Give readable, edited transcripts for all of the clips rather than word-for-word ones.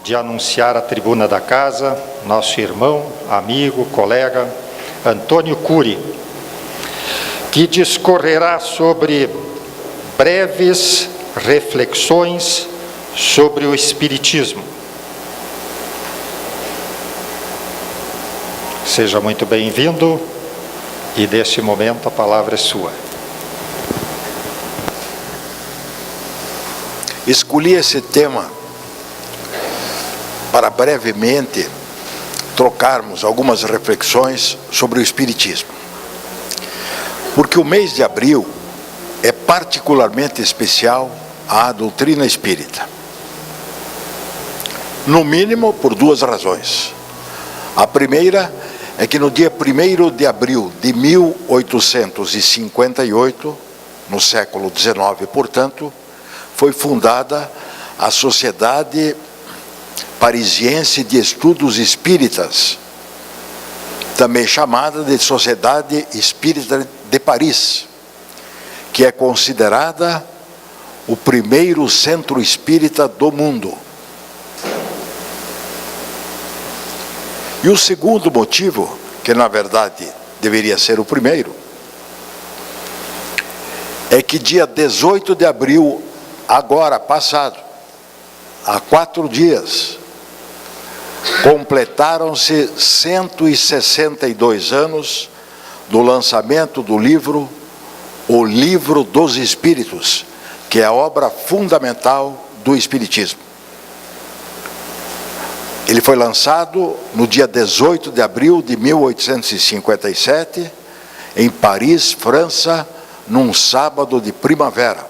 de anunciar à tribuna da casa nosso irmão, amigo, colega, Antônio Cury, que discorrerá sobre breves reflexões sobre o Espiritismo. Seja muito bem-vindo e, neste momento, a palavra é sua. Escolhi esse tema para brevemente trocarmos algumas reflexões sobre o Espiritismo. Porque o mês de abril é particularmente especial à doutrina espírita. No mínimo por duas razões. A primeira é que no dia 1º de abril de 1858, no século XIX, portanto, foi fundada a Sociedade Parisiense de Estudos Espíritas, também chamada de Sociedade Espírita de Paris, que é considerada o primeiro centro espírita do mundo. E o segundo motivo, que na verdade deveria ser o primeiro, é que dia 18 de abril, agora passado, há 4 dias, completaram-se 162 anos do lançamento do livro O Livro dos Espíritos, que é a obra fundamental do Espiritismo. Ele foi lançado no dia 18 de abril de 1857, em Paris, França, num sábado de primavera.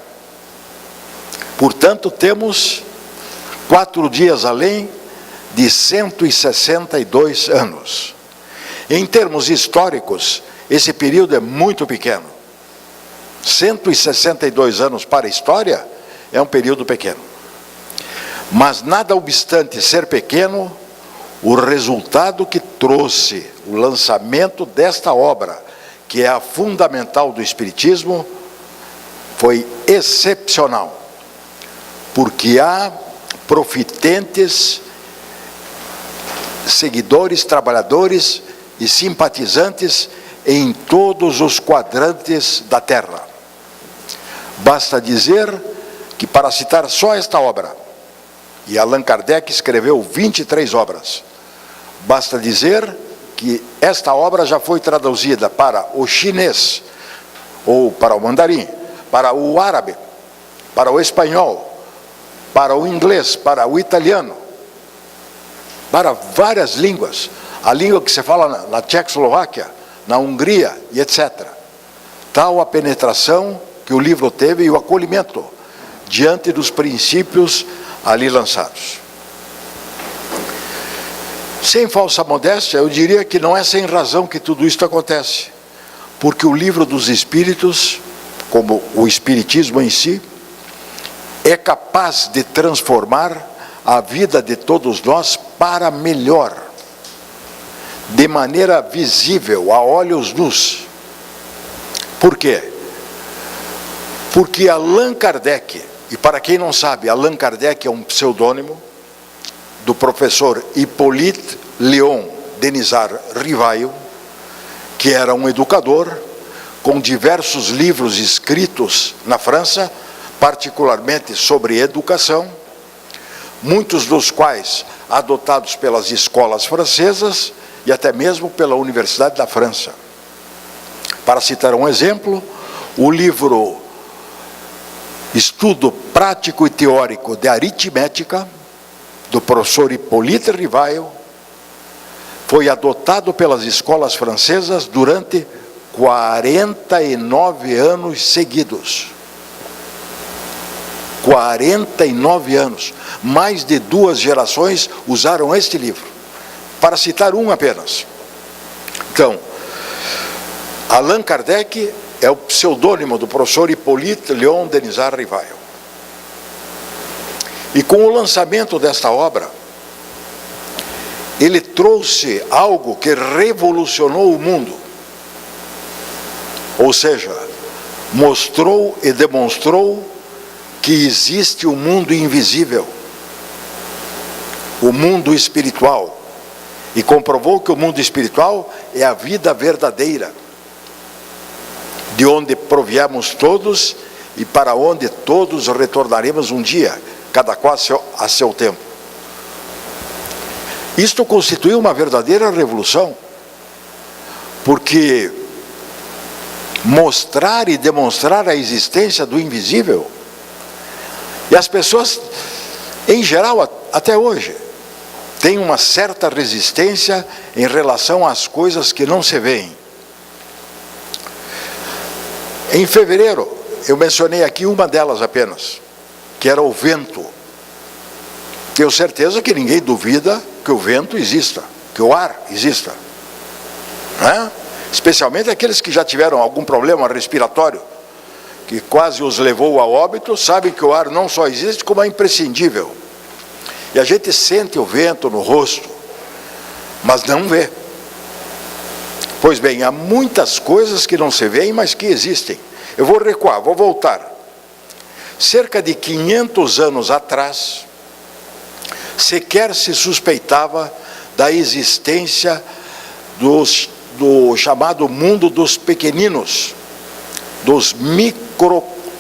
Portanto, temos 4 dias além de 162 anos. Em termos históricos, esse período é muito pequeno. 162 anos para a história é um período pequeno. Mas nada obstante ser pequeno, o resultado que trouxe o lançamento desta obra, que é a fundamental do Espiritismo, foi excepcional. Porque há profitentes, seguidores, trabalhadores e simpatizantes em todos os quadrantes da Terra. Basta dizer que, para citar só esta obra, e Allan Kardec escreveu 23 obras, basta dizer que esta obra já foi traduzida para o chinês, ou para o mandarim, para o árabe, para o espanhol, para o inglês, para o italiano, para várias línguas, a língua que se fala na Tchecoslováquia, na Hungria e etc. Tal a penetração que o livro teve e o acolhimento diante dos princípios ali lançados. Sem falsa modéstia, eu diria que não é sem razão que tudo isto acontece, porque o Livro dos Espíritos, como o Espiritismo em si, é capaz de transformar a vida de todos nós para melhor, de maneira visível, a olhos nus. Por quê? Porque Allan Kardec, e para quem não sabe, Allan Kardec é um pseudônimo do professor Hippolyte Léon Denisard Rivail, que era um educador com diversos livros escritos na França, particularmente sobre educação, muitos dos quais adotados pelas escolas francesas e até mesmo pela Universidade da França. Para citar um exemplo, o livro Estudo Prático e Teórico de Aritmética, do professor Hippolyte Rivail, foi adotado pelas escolas francesas durante 49 anos seguidos. 49 anos. Mais de 2 gerações usaram este livro. Para citar um apenas. Então, Allan Kardec é o pseudônimo do professor Hippolyte Léon Denisard Rivail. E com o lançamento desta obra, ele trouxe algo que revolucionou o mundo. Ou seja, mostrou e demonstrou que existe um mundo invisível. o mundo espiritual e comprovou que o mundo espiritual é a vida verdadeira, de onde proviemos todos e para onde todos retornaremos um dia, cada qual a seu tempo. Isto constituiu uma verdadeira revolução, porque mostrar e demonstrar a existência do invisível, e as pessoas, em geral, até hoje, têm uma certa resistência em relação às coisas que não se veem. Em fevereiro, eu mencionei aqui uma delas apenas, que era o vento. Tenho certeza que ninguém duvida que o vento exista, que o ar exista, né? Especialmente aqueles que já tiveram algum problema respiratório, que quase os levou ao óbito, sabem que o ar não só existe, como é imprescindível. E a gente sente o vento no rosto, mas não vê. Pois bem, há muitas coisas que não se veem, mas que existem. Eu vou recuar, vou voltar. Cerca de 500 anos atrás, sequer se suspeitava da existência do chamado mundo dos pequeninos, dos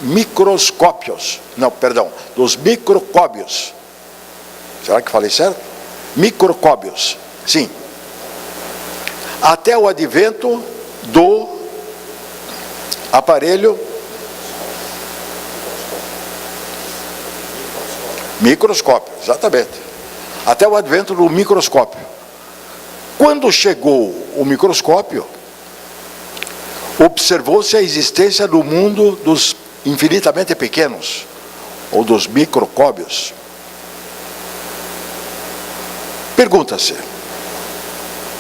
microscópios, não, perdão, dos microscópios. Será que falei certo? Microscópios, sim. Até o advento do aparelho microscópio, exatamente. Até o advento do microscópio. Quando chegou o microscópio, observou-se a existência do mundo dos infinitamente pequenos, ou dos microscópios. Pergunta-se,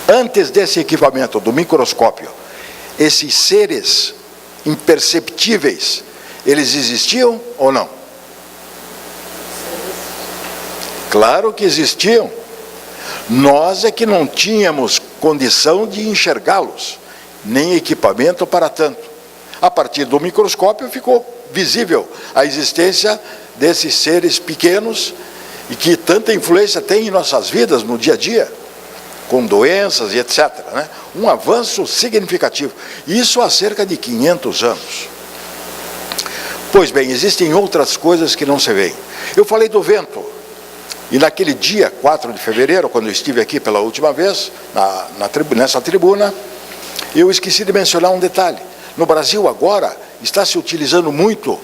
antes desse equipamento do microscópio, esses seres imperceptíveis, eles existiam ou não? Claro que existiam. Nós é que não tínhamos condição de enxergá-los, nem equipamento para tanto. A partir do microscópio ficou visível a existência desses seres pequenos e que tanta influência tem em nossas vidas no dia a dia, com doenças e etc., né? Um avanço significativo. Isso há cerca de 500 anos. Pois bem, existem outras coisas que não se veem. Eu falei do vento. E naquele dia, 4 de fevereiro, quando eu estive aqui pela última vez, nessa tribuna, eu esqueci de mencionar um detalhe. No Brasil agora, está se utilizando muito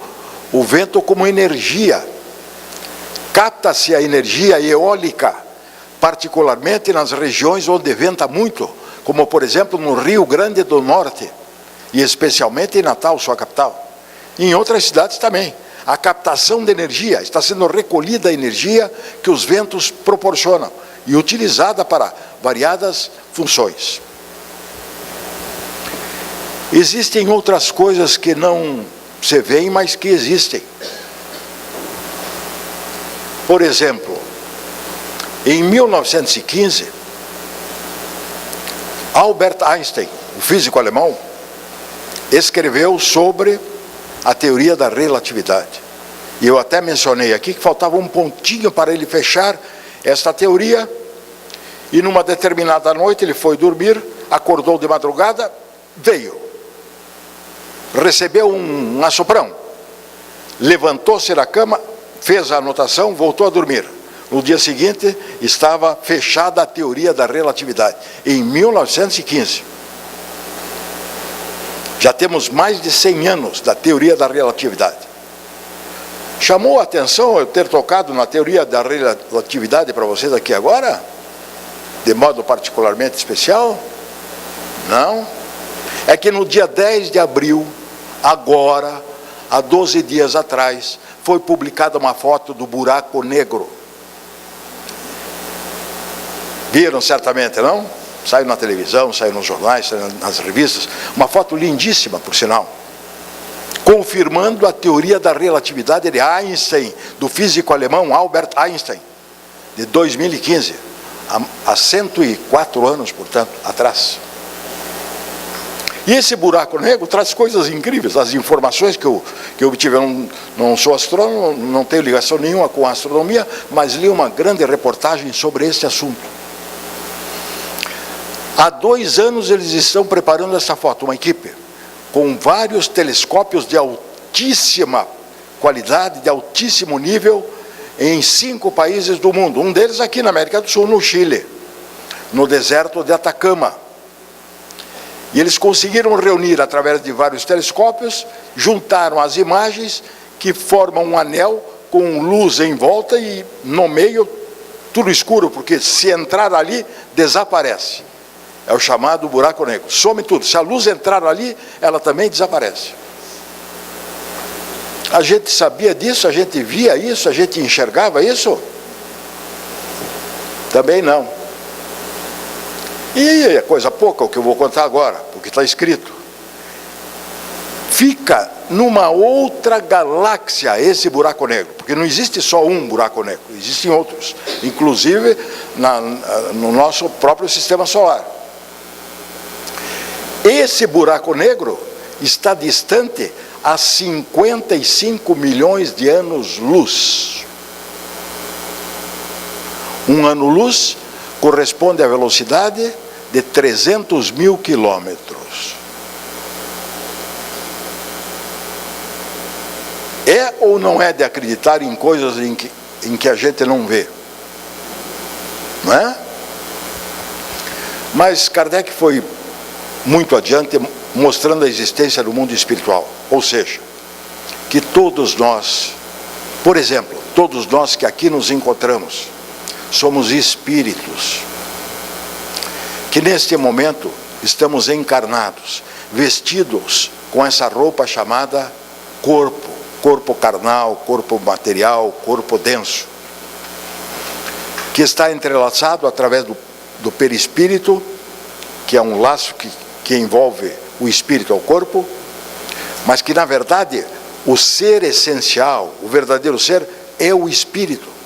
o vento como energia. Capta-se a energia eólica, particularmente nas regiões onde venta muito, como por exemplo no Rio Grande do Norte, e especialmente em Natal, sua capital. E em outras cidades também. A captação de energia, está sendo recolhida a energia que os ventos proporcionam e utilizada para variadas funções. Existem outras coisas que não se veem, mas que existem. Por exemplo, em 1915, Albert Einstein, o físico alemão, escreveu sobre a teoria da relatividade. E eu até mencionei aqui que faltava um pontinho para ele fechar esta teoria, e numa determinada noite ele foi dormir, acordou de madrugada, veio, recebeu um assoprão, levantou-se da cama, fez a anotação, voltou a dormir. No dia seguinte estava fechada a teoria da relatividade, em 1915. Já temos mais de 100 anos da teoria da relatividade. Chamou a atenção eu ter tocado na teoria da relatividade para vocês aqui agora? De modo particularmente especial? Não. É que no dia 10 de abril, agora, há 12 dias atrás, foi publicada uma foto do buraco negro. Viram certamente, não? Saiu na televisão, saiu nos jornais, saiu nas revistas. Uma foto lindíssima, por sinal. Confirmando a teoria da relatividade de Einstein, do físico alemão Albert Einstein, de 2015. Há 104 anos, portanto, atrás. E esse buraco negro traz coisas incríveis. As informações que eu obtive, eu não sou astrônomo, não tenho ligação nenhuma com a astronomia, mas li uma grande reportagem sobre esse assunto. Há 2 anos eles estão preparando essa foto, uma equipe, com vários telescópios de altíssima qualidade, de altíssimo nível, em 5 países do mundo. Um deles aqui na América do Sul, no Chile, no deserto de Atacama. E eles conseguiram reunir, através de vários telescópios, juntaram as imagens que formam um anel com luz em volta e no meio tudo escuro, porque se entrar ali, desaparece. É o chamado buraco negro. Some tudo. Se a luz entrar ali, ela também desaparece. A gente sabia disso, a gente via isso, a gente enxergava isso? Também não. E é coisa pouca o que eu vou contar agora, porque está escrito. Fica numa outra galáxia esse buraco negro, porque não existe só um buraco negro, existem outros, inclusive no nosso próprio sistema solar. Esse buraco negro está distante a 55 milhões de anos-luz. Um ano-luz corresponde à velocidade de 300 mil quilômetros. É ou não é de acreditar em coisas em que a gente não vê? Não é? Mas Kardec foi muito adiante, mostrando a existência do mundo espiritual. Ou seja, que todos nós, por exemplo, todos nós que aqui nos encontramos, somos espíritos, que neste momento estamos encarnados, vestidos com essa roupa chamada corpo, corpo carnal, corpo material, corpo denso, que está entrelaçado através do perispírito, que é um laço que envolve o espírito ao corpo, mas que na verdade o ser essencial, o verdadeiro ser, é o espírito.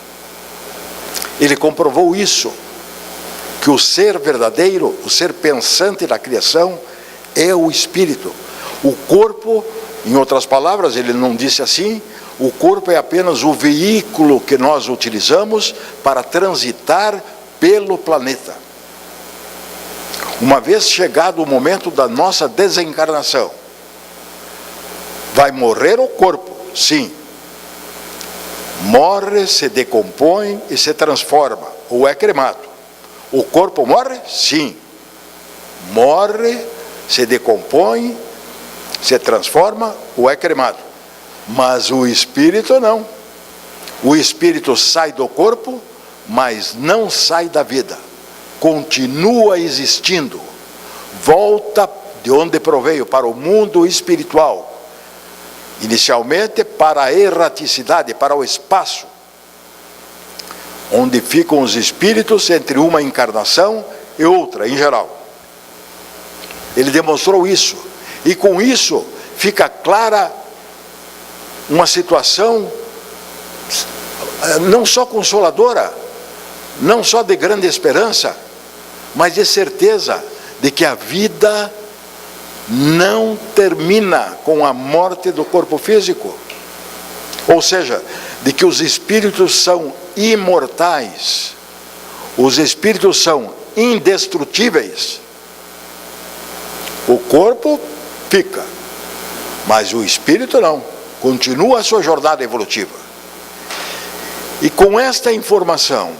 Ele comprovou isso, que o ser verdadeiro, o ser pensante da criação, é o espírito. O corpo, em outras palavras, ele não disse assim, o corpo é apenas o veículo que nós utilizamos para transitar pelo planeta. Uma vez chegado o momento da nossa desencarnação, vai morrer o corpo, sim. Morre, se decompõe e se transforma, ou é cremado. O corpo morre? Sim. Morre, se decompõe, se transforma ou é cremado. Mas o espírito não. O espírito sai do corpo, mas não sai da vida. Continua existindo. Volta de onde proveio, para o mundo espiritual. Inicialmente para a erraticidade, para o espaço, onde ficam os espíritos entre uma encarnação e outra, em geral. Ele demonstrou isso, e com isso fica clara uma situação não só consoladora, não só de grande esperança, mas de certeza de que a vida não termina com a morte do corpo físico. Ou seja, de que os espíritos são imortais, os espíritos são indestrutíveis. O corpo fica, mas o espírito não, continua a sua jornada evolutiva. E com esta informação,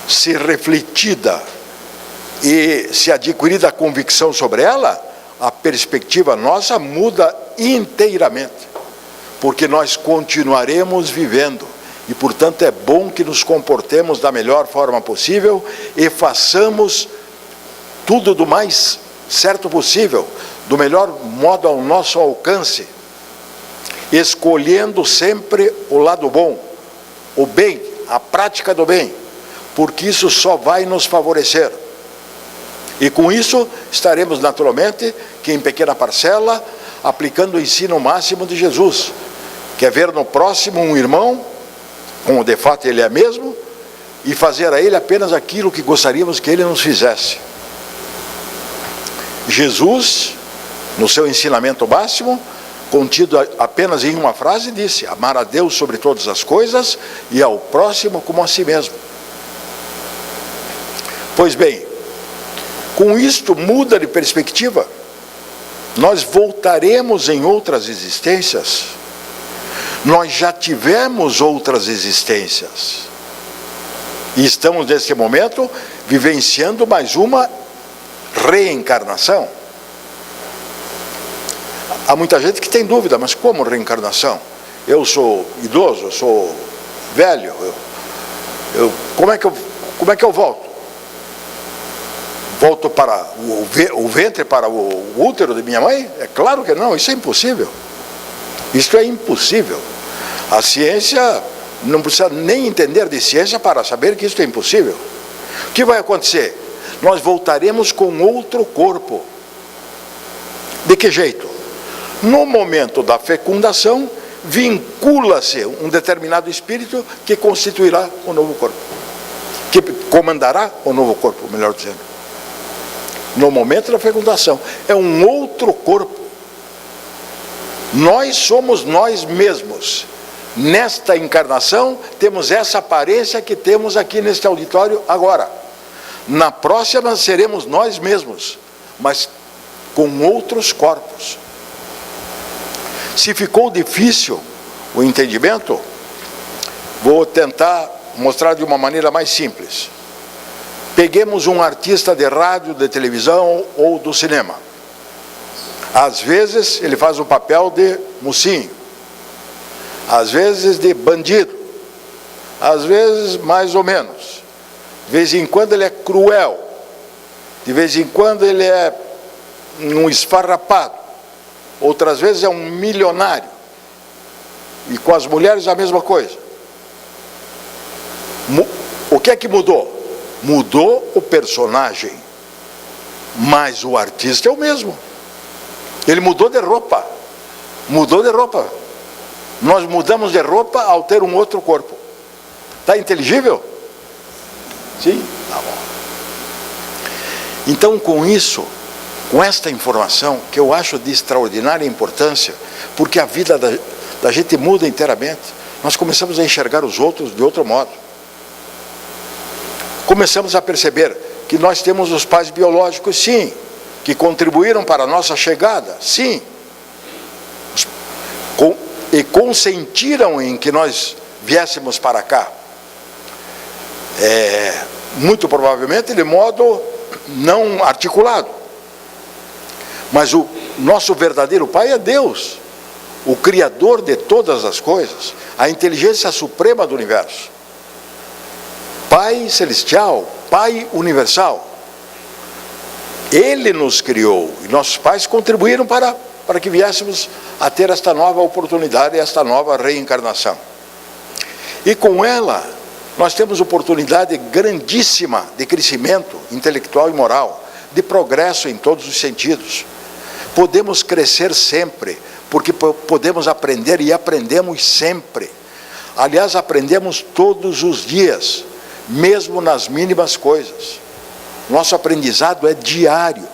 se refletida e se adquirida a convicção sobre ela, a perspectiva nossa muda inteiramente, porque nós continuaremos vivendo, e portanto é bom que nos comportemos da melhor forma possível e façamos tudo do mais certo possível, do melhor modo ao nosso alcance, escolhendo sempre o lado bom, o bem, a prática do bem, porque isso só vai nos favorecer. E com isso estaremos naturalmente, que em pequena parcela, aplicando o ensino máximo de Jesus, que é ver no próximo um irmão, como de fato ele é mesmo, e fazer a ele apenas aquilo que gostaríamos que ele nos fizesse. Jesus no seu ensinamento máximo, contido apenas em uma frase, disse: amar a Deus sobre todas as coisas e ao próximo como a si mesmo. Pois bem, com isto muda de perspectiva. Nós voltaremos em outras existências. Nós já tivemos outras existências. E estamos, nesse momento, vivenciando mais uma reencarnação. Há muita gente que tem dúvida, mas como reencarnação? Eu sou idoso, eu sou velho, como é que eu volto? Volto para o ventre, para o útero de minha mãe? É claro que não, isso é impossível. Isso é impossível. A ciência não precisa nem entender de ciência para saber que isso é impossível. O que vai acontecer? Nós voltaremos com outro corpo. De que jeito? No momento da fecundação, vincula-se um determinado espírito que constituirá o novo corpo. Que comandará o novo corpo, melhor dizendo. No momento da fecundação, é um outro corpo. Nós somos nós mesmos. Nesta encarnação, temos essa aparência que temos aqui neste auditório agora. Na próxima, seremos nós mesmos, mas com outros corpos. Se ficou difícil o entendimento, vou tentar mostrar de uma maneira mais simples. Peguemos um artista de rádio, de televisão ou do cinema. Às vezes ele faz o papel de mocinho, às vezes de bandido, às vezes mais ou menos. De vez em quando ele é cruel, de vez em quando ele é um esfarrapado, outras vezes é um milionário. E com as mulheres a mesma coisa. O que é que mudou? Mudou o personagem, mas o artista é o mesmo. Ele mudou de roupa. Mudou de roupa. Nós mudamos de roupa ao ter um outro corpo. Está inteligível? Sim? Tá bom. Então, com isso, com esta informação, que eu acho de extraordinária importância, porque a vida da gente muda inteiramente. Nós começamos a enxergar os outros de outro modo. Começamos a perceber que nós temos os pais biológicos, sim, que contribuíram para a nossa chegada, sim, e consentiram em que nós viéssemos para cá. Muito provavelmente de modo não articulado. Mas o nosso verdadeiro pai é Deus, o Criador de todas as coisas, a inteligência suprema do universo. Pai celestial, Pai universal. Ele nos criou e nossos pais contribuíram para que viéssemos a ter esta nova oportunidade, esta nova reencarnação. E com ela, nós temos oportunidade grandíssima de crescimento intelectual e moral, de progresso em todos os sentidos. Podemos crescer sempre, porque podemos aprender e aprendemos sempre. Aliás, aprendemos todos os dias, mesmo nas mínimas coisas. Nosso aprendizado é diário.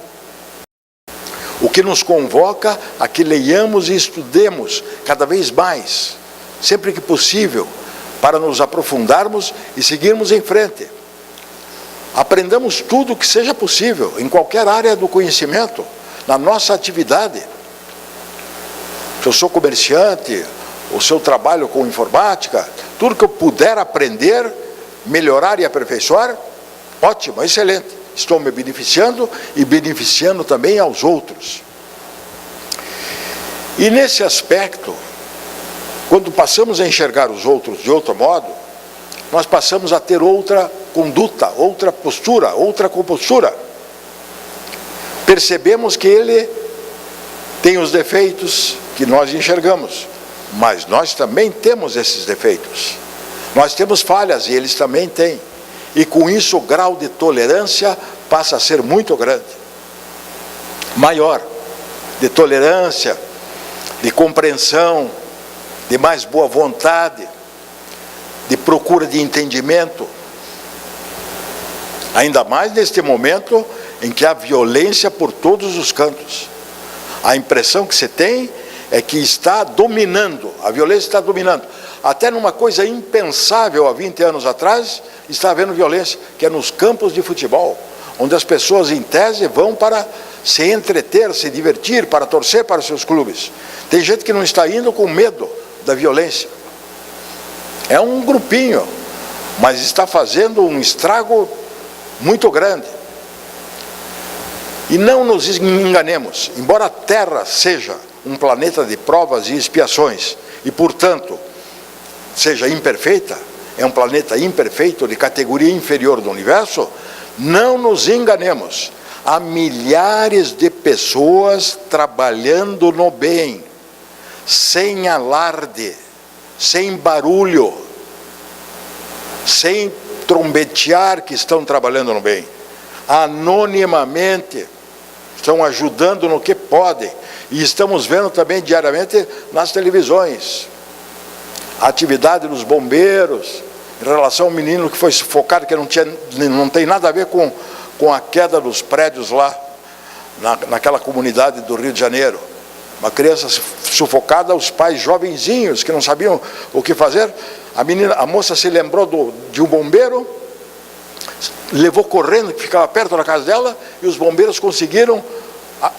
O que nos convoca a que leiamos e estudemos cada vez mais, sempre que possível, para nos aprofundarmos e seguirmos em frente. Aprendamos tudo o que seja possível, em qualquer área do conhecimento, na nossa atividade. Se eu sou comerciante, ou se eu trabalho com informática, tudo que eu puder aprender, melhorar e aperfeiçoar, ótimo, excelente. Estou me beneficiando e beneficiando também aos outros. E nesse aspecto, quando passamos a enxergar os outros de outro modo, nós passamos a ter outra conduta, outra postura, outra compostura. Percebemos que ele tem os defeitos que nós enxergamos, mas nós também temos esses defeitos. Nós temos falhas e eles também têm. E com isso o grau de tolerância passa a ser muito grande. Maior. De tolerância, de compreensão, de mais boa vontade, de procura de entendimento. Ainda mais neste momento em que há violência por todos os cantos. A impressão que você tem é que está dominando, a violência está dominando. Até numa coisa impensável há 20 anos atrás, está havendo violência, que é nos campos de futebol, onde as pessoas, em tese, vão para se entreter, se divertir, para torcer para os seus clubes. Tem gente que não está indo com medo da violência. É um grupinho, mas está fazendo um estrago muito grande. E não nos enganemos, embora a Terra seja um planeta de provas e expiações, e portanto seja imperfeita, é um planeta imperfeito de categoria inferior do universo, não nos enganemos. Há milhares de pessoas trabalhando no bem, sem alarde, sem barulho, sem trombetear que estão trabalhando no bem, anonimamente, estão ajudando no que podem, e estamos vendo também diariamente nas televisões, a atividade dos bombeiros, em relação ao menino que foi sufocado, que não tem nada a ver com a queda dos prédios lá, naquela comunidade do Rio de Janeiro. Uma criança sufocada, os pais jovenzinhos que não sabiam o que fazer. A moça se lembrou de um bombeiro, levou correndo, que ficava perto da casa dela, e os bombeiros conseguiram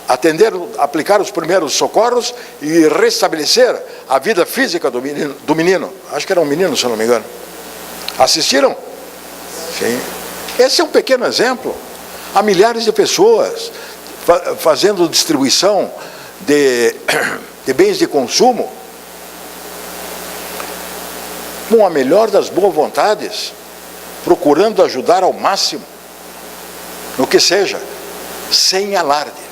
atender, aplicar os primeiros socorros e restabelecer a vida física do menino. Acho que era um menino, se eu não me engano. Assistiram? Sim. Esse é um pequeno exemplo. Há milhares de pessoas fazendo distribuição de bens de consumo com a melhor das boas vontades, procurando ajudar ao máximo, no que seja, sem alarde.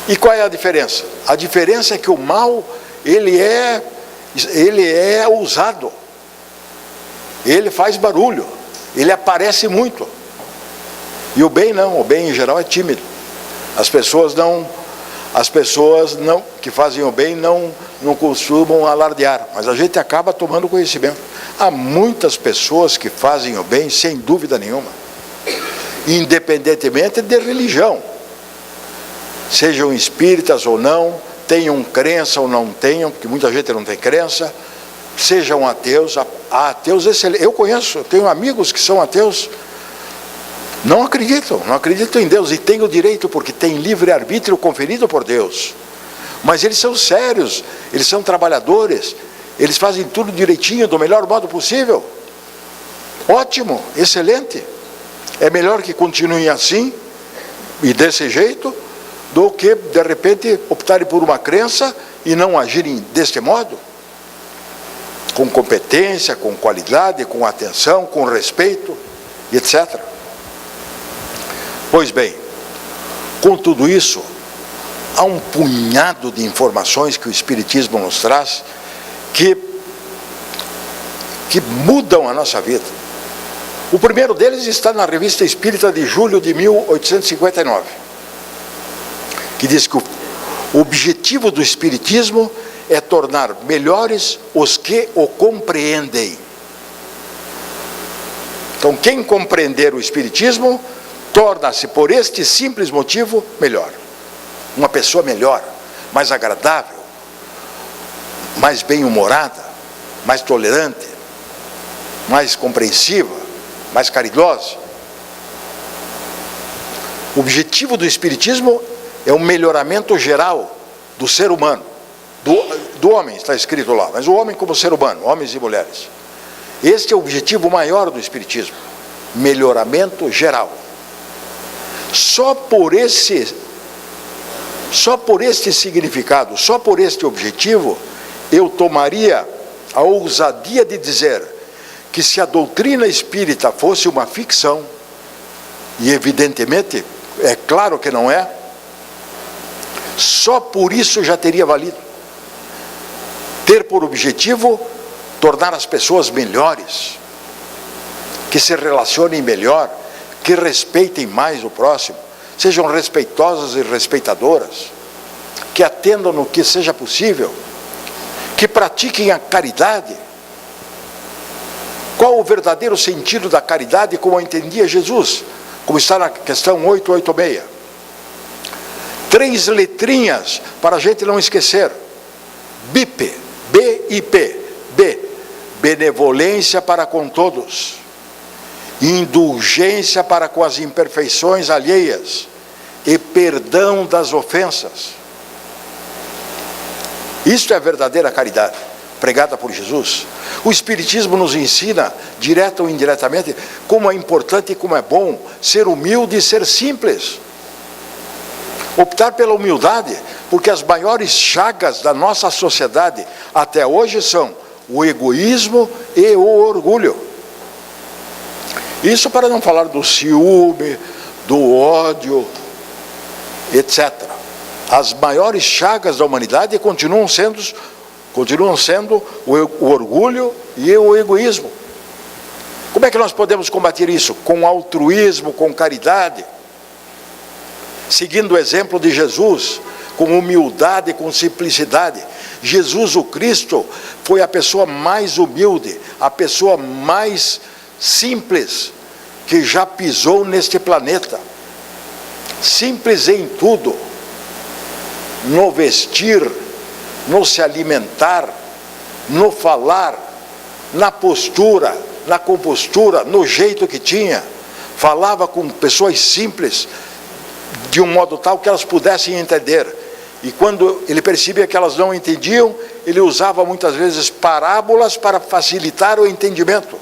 E qual é a diferença? A diferença é que o mal, ele é ousado, ele faz barulho, ele aparece muito. E o bem não, o bem em geral é tímido. As pessoas que fazem o bem não costumam alardear, mas a gente acaba tomando conhecimento. Há muitas pessoas que fazem o bem sem dúvida nenhuma, independentemente de religião, sejam espíritas ou não, tenham crença ou não tenham, porque muita gente não tem crença, sejam ateus. Há ateus excelentes. Eu tenho amigos que são ateus, não acreditam em Deus, e têm o direito, porque têm livre-arbítrio conferido por Deus. Mas eles são sérios, eles são trabalhadores, eles fazem tudo direitinho, do melhor modo possível. Ótimo, excelente. É melhor que continuem assim, e desse jeito, do que, de repente, optarem por uma crença e não agirem deste modo. Com competência, com qualidade, com atenção, com respeito, etc. Pois bem, com tudo isso, há um punhado de informações que o Espiritismo nos traz que mudam a nossa vida. O primeiro deles está na Revista Espírita de julho de 1859, que diz que o objetivo do Espiritismo é tornar melhores os que o compreendem. Então, quem compreender o Espiritismo torna-se, por este simples motivo, melhor. Uma pessoa melhor, mais agradável, mais bem-humorada, mais tolerante, mais compreensiva, mais caridosa. O objetivo do Espiritismo é o melhoramento geral do ser humano, do homem, está escrito lá, mas o homem como ser humano, homens e mulheres. Este é o objetivo maior do Espiritismo, melhoramento geral. Só por este significado, só por este objetivo, eu tomaria a ousadia de dizer que, se a doutrina espírita fosse uma ficção, e evidentemente, é claro que não é, só por isso já teria valido. Ter por objetivo tornar as pessoas melhores, que se relacionem melhor, que respeitem mais o próximo, sejam respeitosas e respeitadoras, que atendam no que seja possível, que pratiquem a caridade. Qual o verdadeiro sentido da caridade, como entendia Jesus, como está na questão 886? 3 letrinhas para a gente não esquecer. BIP, B-I-P, B, benevolência para com todos, indulgência para com as imperfeições alheias e perdão das ofensas. Isto é a verdadeira caridade, pregada por Jesus. O Espiritismo nos ensina, direta ou indiretamente, como é importante e como é bom ser humilde e ser simples. Optar pela humildade, porque as maiores chagas da nossa sociedade até hoje são o egoísmo e o orgulho. Isso para não falar do ciúme, do ódio, etc. As maiores chagas da humanidade continuam sendo o orgulho e o egoísmo. Como é que nós podemos combater isso? Com altruísmo, com caridade, seguindo o exemplo de Jesus, com humildade, com simplicidade. Jesus o Cristo foi a pessoa mais humilde, a pessoa mais simples que já pisou neste planeta. Simples em tudo, no vestir, no se alimentar, no falar, na postura, na compostura, no jeito que tinha. Falava com pessoas simples, de um modo tal que elas pudessem entender. E quando ele percebia que elas não entendiam, ele usava muitas vezes parábolas para facilitar o entendimento.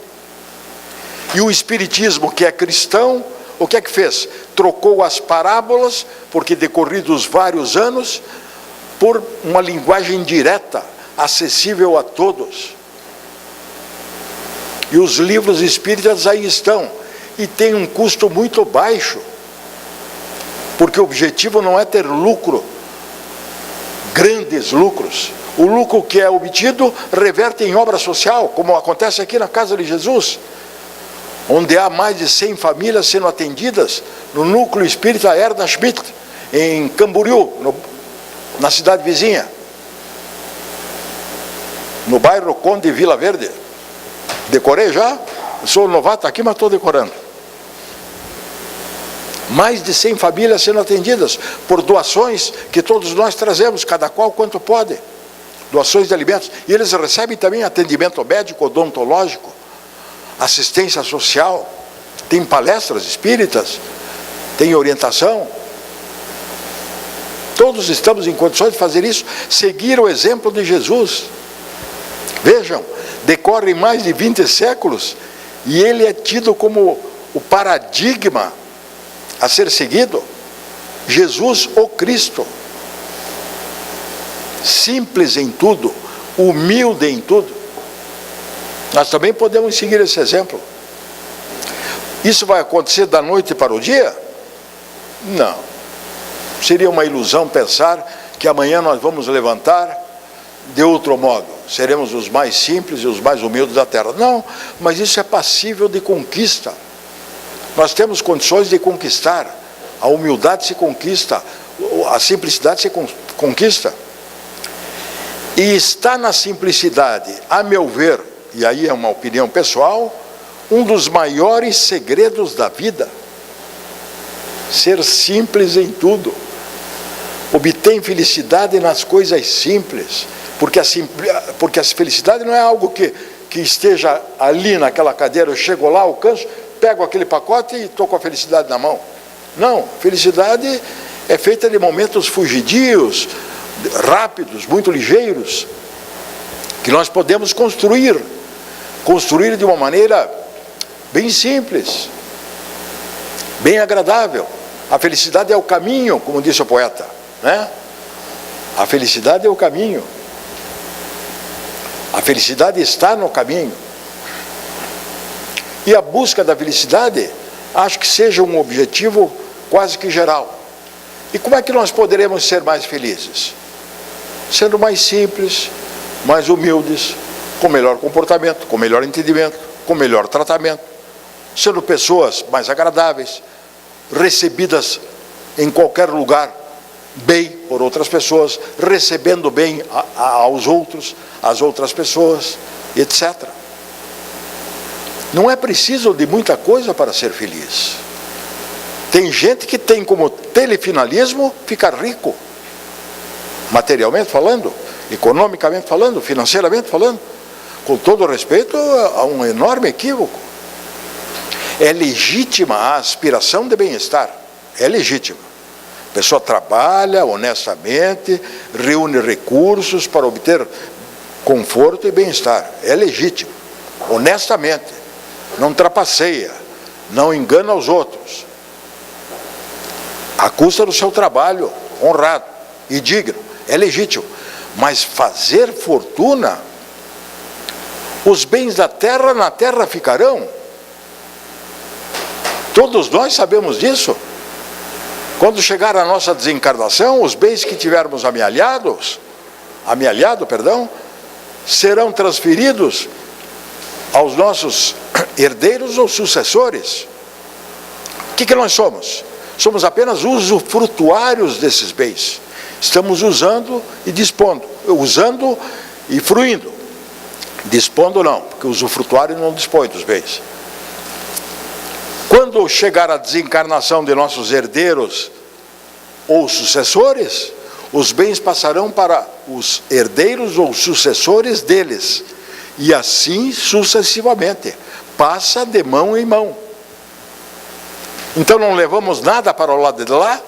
E o Espiritismo, que é cristão, o que é que fez? Trocou as parábolas, porque decorridos vários anos, por uma linguagem direta, acessível a todos. E os livros espíritas aí estão, e tem um custo muito baixo, porque o objetivo não é ter lucro, grandes lucros. O lucro que é obtido reverte em obra social, como acontece aqui na Casa de Jesus, onde há mais de 100 famílias sendo atendidas no núcleo espírita Herda Schmidt, em Camboriú, na cidade vizinha, no bairro Conde Vila Verde. Decorei já, sou novato aqui, mas estou decorando. Mais de 100 famílias sendo atendidas por doações que todos nós trazemos, cada qual quanto pode, doações de alimentos. E eles recebem também atendimento médico, odontológico, assistência social, tem palestras espíritas, tem orientação. Todos estamos em condições de fazer isso, seguir o exemplo de Jesus. Vejam, decorrem mais de 20 séculos e ele é tido como o paradigma a ser seguido. Jesus o Cristo, simples em tudo, humilde em tudo. Nós também podemos seguir esse exemplo. Isso vai acontecer da noite para o dia? Não. Seria uma ilusão pensar que amanhã nós vamos levantar de outro modo. Seremos os mais simples e os mais humildes da terra. Não, mas isso é passível de conquista. Nós temos condições de conquistar. A humildade se conquista, a simplicidade se conquista. E está na simplicidade, a meu ver, e aí é uma opinião pessoal, um dos maiores segredos da vida. Ser simples em tudo. Obtém felicidade nas coisas simples, porque a felicidade não é algo que esteja ali naquela cadeira, eu chego lá, alcanço, pego aquele pacote e estou com a felicidade na mão. Não, felicidade é feita de momentos fugidios, rápidos, muito ligeiros, que nós podemos construir de uma maneira bem simples, bem agradável. A felicidade é o caminho, como disse o poeta, né? A felicidade é o caminho. A felicidade está no caminho. E a busca da felicidade, acho que seja um objetivo quase que geral. E como é que nós poderemos ser mais felizes? Sendo mais simples, mais humildes, com melhor comportamento, com melhor entendimento, com melhor tratamento, sendo pessoas mais agradáveis, recebidas em qualquer lugar bem por outras pessoas, recebendo bem aos outros, às outras pessoas, etc. Não é preciso de muita coisa para ser feliz. Tem gente que tem como telefinalismo ficar rico, materialmente falando, economicamente falando, financeiramente falando. Com todo respeito, há um enorme equívoco. É legítima a aspiração de bem-estar, é legítima. A pessoa trabalha honestamente, reúne recursos para obter conforto e bem-estar, é legítimo, honestamente, não trapaceia, não engana os outros, à custa do seu trabalho honrado e digno, é legítimo. Mas fazer fortuna, os bens da terra na terra ficarão. Todos nós sabemos disso. Quando chegar a nossa desencarnação, os bens que tivermos amealhado, serão transferidos aos nossos herdeiros ou sucessores. O que nós somos? Somos apenas usufrutuários desses bens. Estamos usando e dispondo, usando e fruindo. Dispondo não, porque o usufrutuário não dispõe dos bens. Quando chegar a desencarnação de nossos herdeiros ou sucessores, os bens passarão para os herdeiros ou sucessores deles, e assim sucessivamente, passa de mão em mão. Então não levamos nada para o lado de lá,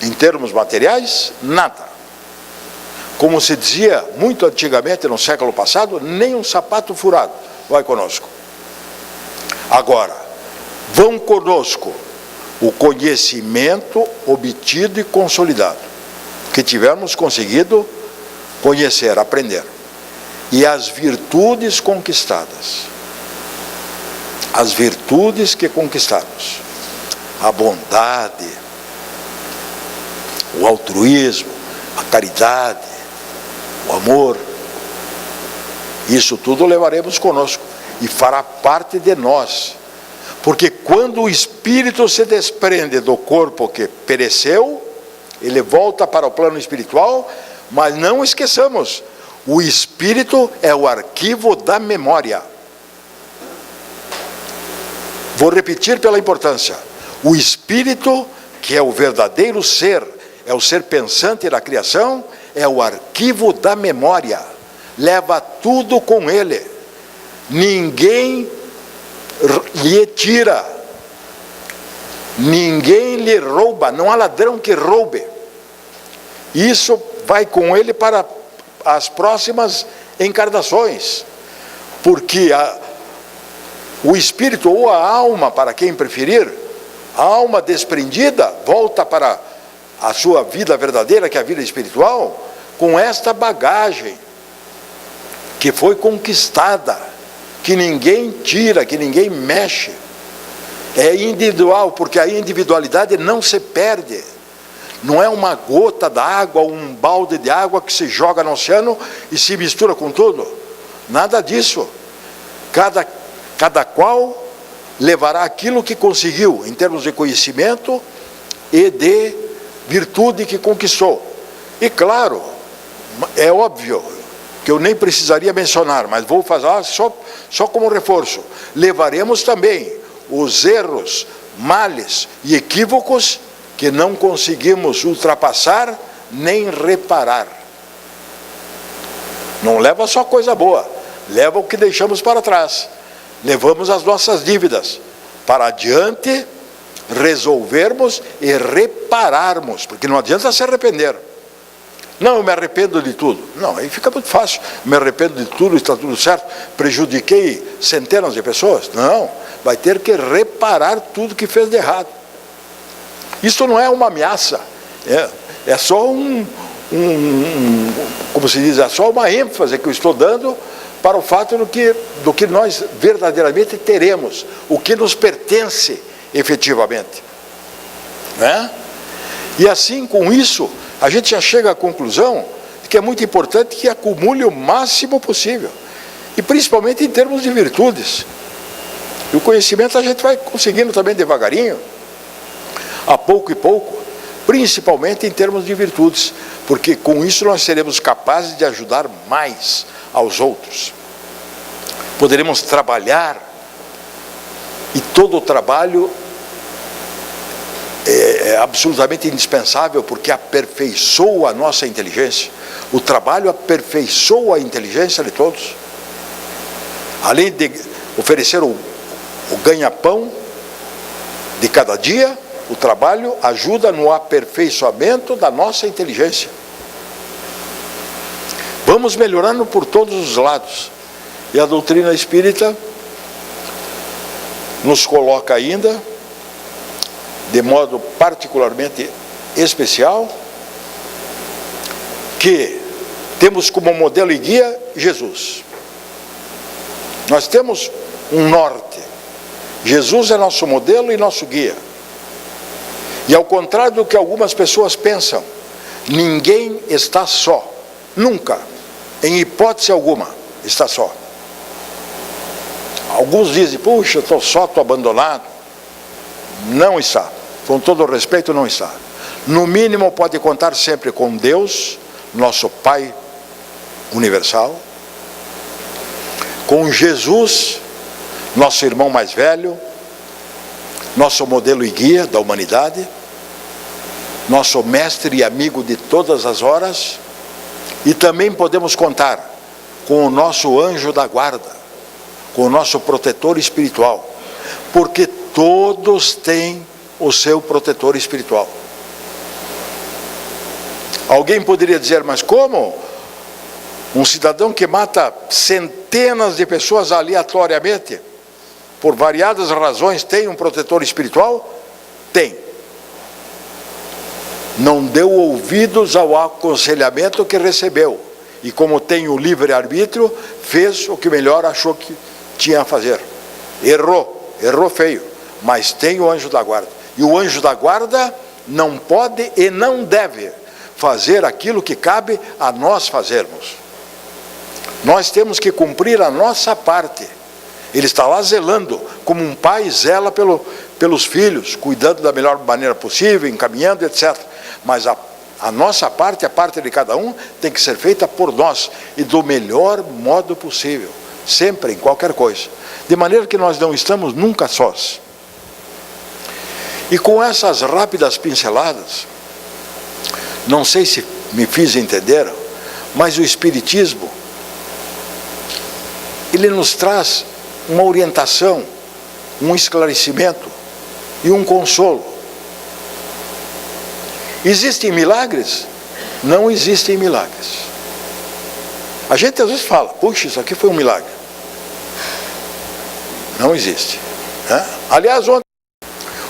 em termos materiais, nada. Como se dizia muito antigamente, no século passado, nem um sapato furado vai conosco. Agora, vão conosco o conhecimento obtido e consolidado, que tivermos conseguido conhecer, aprender, e as virtudes conquistadas, as virtudes que conquistamos, a bondade, o altruísmo, a caridade, o amor, isso tudo levaremos conosco e fará parte de nós, porque quando o espírito se desprende do corpo que pereceu, ele volta para o plano espiritual, mas não esqueçamos, o espírito é o arquivo da memória. Vou repetir pela importância, o espírito, que é o verdadeiro ser, é o ser pensante da criação, é o arquivo da memória, leva tudo com ele, ninguém lhe tira, ninguém lhe rouba, não há ladrão que roube, isso vai com ele para as próximas encarnações, porque o espírito ou a alma, para quem preferir, a alma desprendida volta para a sua vida verdadeira, que é a vida espiritual, com esta bagagem que foi conquistada, que ninguém tira, que ninguém mexe. É individual, porque a individualidade não se perde. Não é uma gota d'água, um balde de água que se joga no oceano e se mistura com tudo. Nada disso. Cada qual levará aquilo que conseguiu, em termos de conhecimento e de virtude que conquistou. E claro, é óbvio que eu nem precisaria mencionar, mas vou fazer só como reforço. Levaremos também os erros, males e equívocos que não conseguimos ultrapassar nem reparar. Não leva só coisa boa, leva o que deixamos para trás. Levamos as nossas dívidas para adiante, resolvermos e repararmos, porque não adianta se arrepender. Não, eu me arrependo de tudo. Não, aí fica muito fácil. Me arrependo de tudo, está tudo certo. Prejudiquei centenas de pessoas. Não, vai ter que reparar tudo que fez de errado. Isso não é uma ameaça. É só como se diz, é só uma ênfase que eu estou dando para o fato do que nós verdadeiramente teremos, o que nos pertence efetivamente. Né? E assim, com isso, a gente já chega à conclusão de que é muito importante que acumule o máximo possível, e principalmente em termos de virtudes. E o conhecimento a gente vai conseguindo também devagarinho, a pouco e pouco, principalmente em termos de virtudes, porque com isso nós seremos capazes de ajudar mais aos outros. Poderemos trabalhar, e todo o trabalho é absolutamente indispensável, porque aperfeiçoa a nossa inteligência. O trabalho aperfeiçoa a inteligência de todos. Além de oferecer o ganha-pão de cada dia, o trabalho ajuda no aperfeiçoamento da nossa inteligência. Vamos melhorando por todos os lados. E a doutrina espírita nos coloca ainda, de modo particularmente especial, que temos como modelo e guia Jesus. Nós temos um norte. Jesus é nosso modelo e nosso guia. E ao contrário do que algumas pessoas pensam, ninguém está só. Nunca, em hipótese alguma, está só. Alguns dizem, puxa, estou só, estou abandonado. Não está. Com todo o respeito, não está. No mínimo, pode contar sempre com Deus, nosso Pai universal, com Jesus, nosso irmão mais velho, nosso modelo e guia da humanidade, nosso mestre e amigo de todas as horas, e também podemos contar com o nosso anjo da guarda, com o nosso protetor espiritual, porque todos têm o seu protetor espiritual. Alguém poderia dizer, mas como? Um cidadão que mata centenas de pessoas aleatoriamente, por variadas razões, tem um protetor espiritual? Tem. Não deu ouvidos ao aconselhamento que recebeu. E como tem o livre-arbítrio, fez o que melhor achou que tinha a fazer. Errou feio, mas tem o anjo da guarda. E o anjo da guarda não pode e não deve fazer aquilo que cabe a nós fazermos. Nós temos que cumprir a nossa parte. Ele está lá zelando, como um pai zela pelos filhos, cuidando da melhor maneira possível, encaminhando, etc. Mas a nossa parte, a parte de cada um, tem que ser feita por nós, e do melhor modo possível, sempre, em qualquer coisa. De maneira que nós não estamos nunca sós. E com essas rápidas pinceladas, não sei se me fiz entender, mas o Espiritismo, ele nos traz uma orientação, um esclarecimento e um consolo. Existem milagres? Não existem milagres. A gente às vezes fala, puxa, isso aqui foi um milagre. Não existe. Né? Aliás, ontem,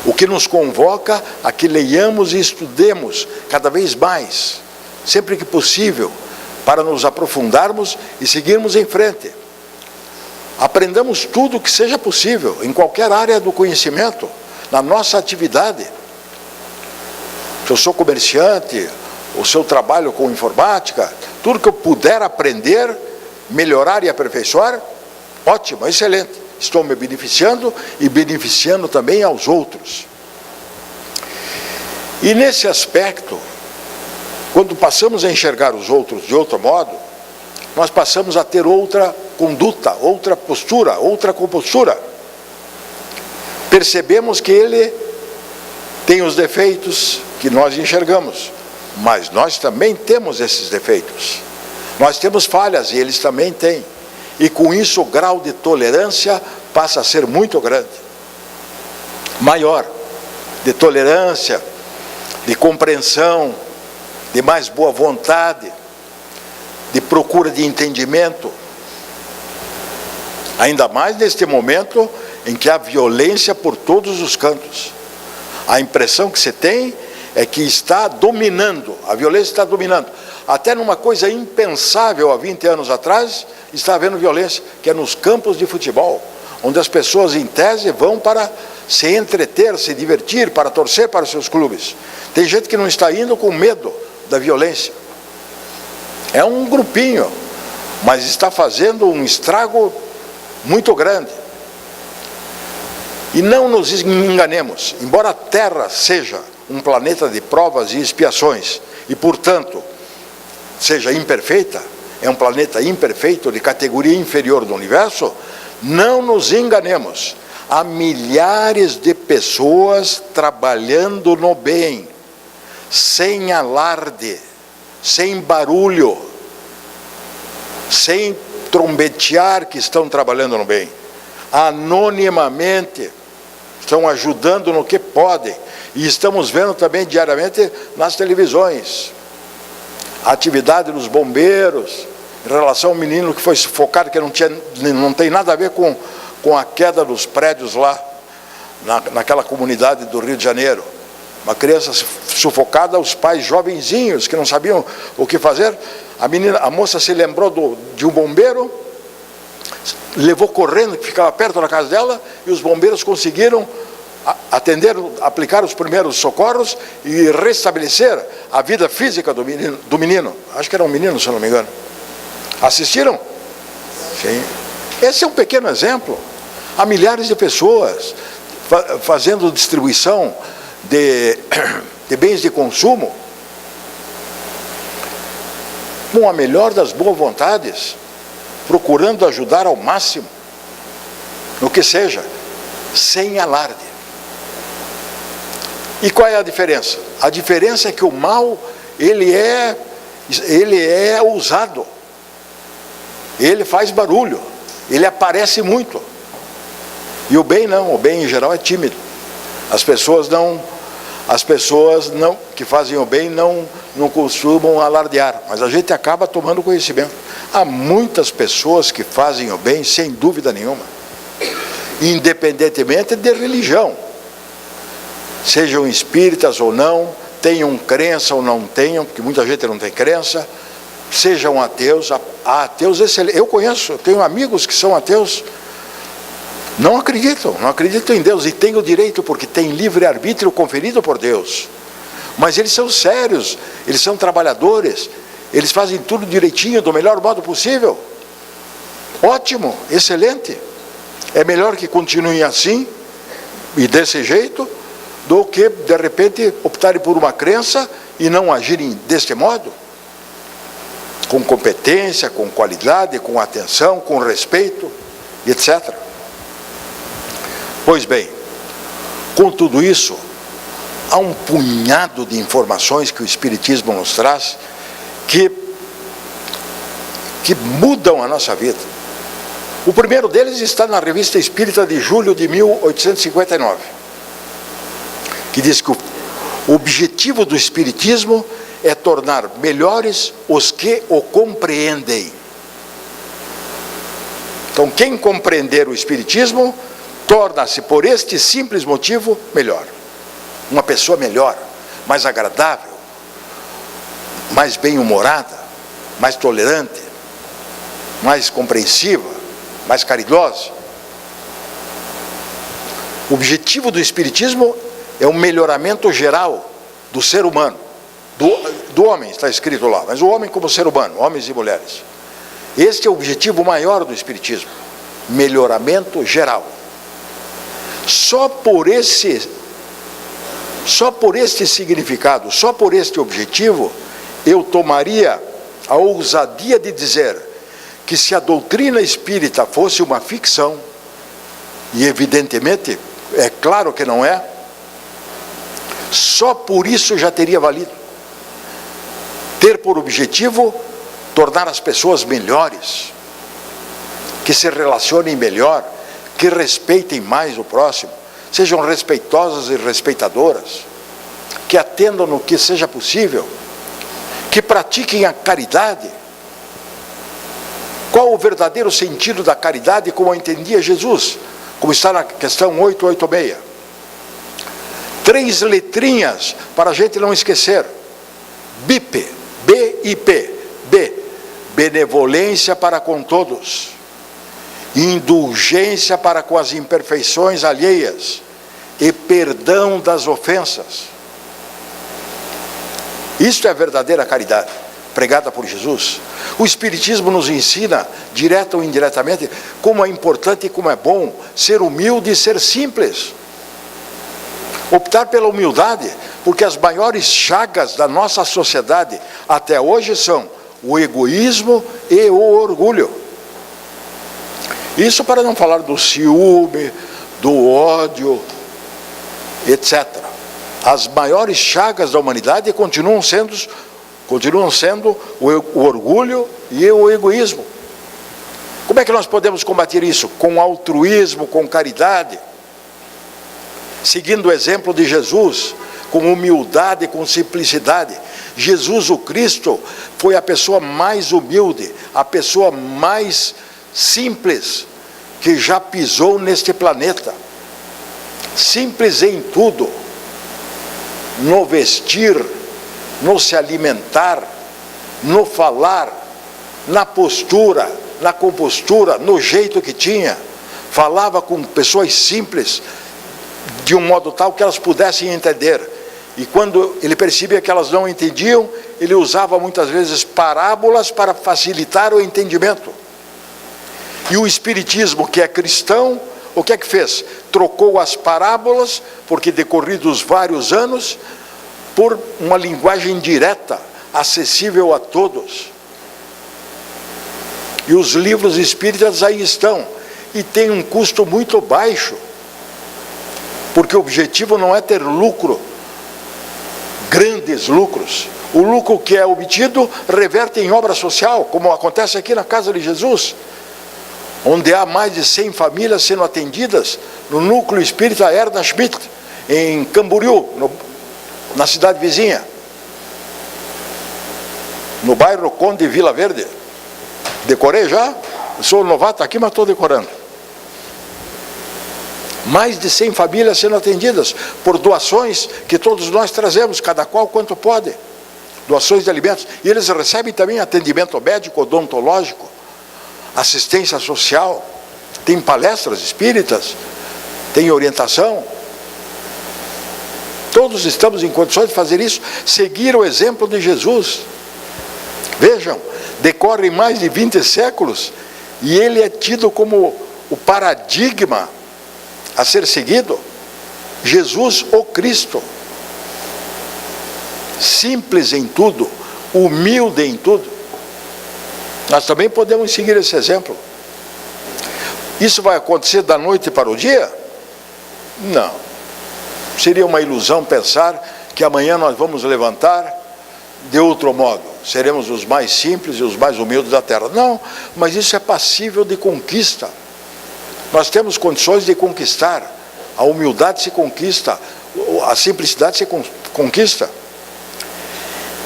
o que nos convoca a que leiamos e estudemos cada vez mais, sempre que possível, para nos aprofundarmos e seguirmos em frente. Aprendamos tudo o que seja possível, em qualquer área do conhecimento, na nossa atividade. Se eu sou comerciante, o seu trabalho com informática, tudo que eu puder aprender, melhorar e aperfeiçoar, ótimo, excelente. Estou me beneficiando e beneficiando também aos outros. E nesse aspecto, quando passamos a enxergar os outros de outro modo, nós passamos a ter outra conduta, outra postura, outra compostura. Percebemos que ele tem os defeitos que nós enxergamos, mas nós também temos esses defeitos. Nós temos falhas e eles também têm. E com isso o grau de tolerância passa a ser muito grande. Maior, de tolerância, de compreensão, de mais boa vontade, de procura de entendimento. Ainda mais neste momento em que há violência por todos os cantos. A impressão que se tem é que está dominando, a violência está dominando. Até numa coisa impensável há 20 anos atrás, está havendo violência, que é nos campos de futebol, onde as pessoas em tese vão para se entreter, se divertir, para torcer para os seus clubes. Tem gente que não está indo com medo da violência. É um grupinho, mas está fazendo um estrago muito grande. E não nos enganemos, embora a Terra seja um planeta de provas e expiações, e portanto seja imperfeita, é um planeta imperfeito de categoria inferior do universo, não nos enganemos. há milhares de pessoas trabalhando no bem, sem alarde, sem barulho, sem trombetear que estão trabalhando no bem, anonimamente, estão ajudando no que podem, e estamos vendo também diariamente nas televisões, a atividade dos bombeiros, em relação ao menino que foi sufocado, que não tem nada a ver com a queda dos prédios lá, naquela comunidade do Rio de Janeiro. Uma criança sufocada, os pais jovenzinhos que não sabiam o que fazer. A moça se lembrou de um bombeiro, levou correndo, que ficava perto da casa dela, e os bombeiros conseguiram atender, aplicar os primeiros socorros e restabelecer a vida física do menino. Acho que era um menino, se eu não me engano. Assistiram? Sim. Esse é um pequeno exemplo. Há milhares de pessoas fazendo distribuição de bens de consumo com a melhor das boas vontades, procurando ajudar ao máximo, no que seja, sem alarde. E qual é a diferença? A diferença é que o mal, ele é ousado, ele faz barulho, ele aparece muito. E o bem não, o bem em geral é tímido. As pessoas que fazem o bem não costumam alardear, mas a gente acaba tomando conhecimento. Há muitas pessoas que fazem o bem sem dúvida nenhuma, independentemente de religião, sejam espíritas ou não, tenham crença ou não tenham, porque muita gente não tem crença, sejam ateus. Há ateus excelentes. Eu tenho amigos que são ateus, não acreditam em Deus, e têm o direito, porque têm livre-arbítrio conferido por Deus. Mas eles são sérios, eles são trabalhadores, eles fazem tudo direitinho, do melhor modo possível. Ótimo, excelente. É melhor que continuem assim, e desse jeito, do que, de repente, optarem por uma crença e não agirem deste modo. Com competência, com qualidade, com atenção, com respeito, etc. Pois bem, com tudo isso, há um punhado de informações que o Espiritismo nos traz que mudam a nossa vida. O primeiro deles está na Revista Espírita de julho de 1859, que diz que o objetivo do Espiritismo é tornar melhores os que o compreendem. Então, quem compreender o Espiritismo torna-se, por este simples motivo, melhor. Uma pessoa melhor, mais agradável, mais bem-humorada, mais tolerante, mais compreensiva, mais caridosa. O objetivo do Espiritismo é o melhoramento geral do ser humano, do homem, está escrito lá, mas o homem como ser humano, homens e mulheres. Este é o objetivo maior do Espiritismo, melhoramento geral. Só por este significado, só por este objetivo, eu tomaria a ousadia de dizer que se a doutrina espírita fosse uma ficção, e evidentemente, é claro que não é, só por isso já teria valido. Ter por objetivo tornar as pessoas melhores, que se relacionem melhor, que respeitem mais o próximo, sejam respeitosas e respeitadoras, que atendam no que seja possível, que pratiquem a caridade. Qual o verdadeiro sentido da caridade como entendia Jesus? Como está na questão 886. 3 letrinhas para a gente não esquecer. BIP, B-I-P, B, benevolência para com todos, indulgência para com as imperfeições alheias e perdão das ofensas. Isto é a verdadeira caridade, pregada por Jesus. O Espiritismo nos ensina, direta ou indiretamente, como é importante e como é bom ser humilde e ser simples. Optar pela humildade, porque as maiores chagas da nossa sociedade até hoje são o egoísmo e o orgulho. Isso para não falar do ciúme, do ódio, etc. As maiores chagas da humanidade continuam sendo o orgulho e o egoísmo. Como é que nós podemos combater isso? Com altruísmo, com caridade, seguindo o exemplo de Jesus, com humildade, com simplicidade. Jesus, o Cristo, foi a pessoa mais humilde, a pessoa mais simples que já pisou neste planeta. Simples em tudo, no vestir, no se alimentar, no falar, na postura, na compostura, no jeito que tinha. Falava com pessoas simples, de um modo tal que elas pudessem entender. E quando ele percebia que elas não entendiam, ele usava muitas vezes parábolas para facilitar o entendimento. E o Espiritismo, que é cristão, o que é que fez? Trocou as parábolas, porque decorridos vários anos, por uma linguagem direta, acessível a todos. E os livros espíritas aí estão, e tem um custo muito baixo, porque o objetivo não é ter lucro, grandes lucros. O lucro que é obtido reverte em obra social, como acontece aqui na Casa de Jesus, onde há mais de 100 famílias sendo atendidas no núcleo espírita Erna Schmidt, em Camboriú, na cidade vizinha, no bairro Conde Vila Verde. Decorei já? Eu sou novato aqui, mas estou decorando. Mais de 100 famílias sendo atendidas por doações que todos nós trazemos, cada qual quanto pode. Doações de alimentos. E eles recebem também atendimento médico, odontológico, assistência social, tem palestras espíritas, tem orientação. Todos estamos em condições de fazer isso, seguir o exemplo de Jesus. Vejam, decorrem mais de 20 séculos e ele é tido como o paradigma a ser seguido. Jesus, o Cristo, simples em tudo, humilde em tudo. Nós também podemos seguir esse exemplo. Isso vai acontecer da noite para o dia? Não. Seria uma ilusão pensar que amanhã nós vamos levantar de outro modo. Seremos os mais simples e os mais humildes da terra. Não, mas isso é passível de conquista. Nós temos condições de conquistar. A humildade se conquista, a simplicidade se conquista.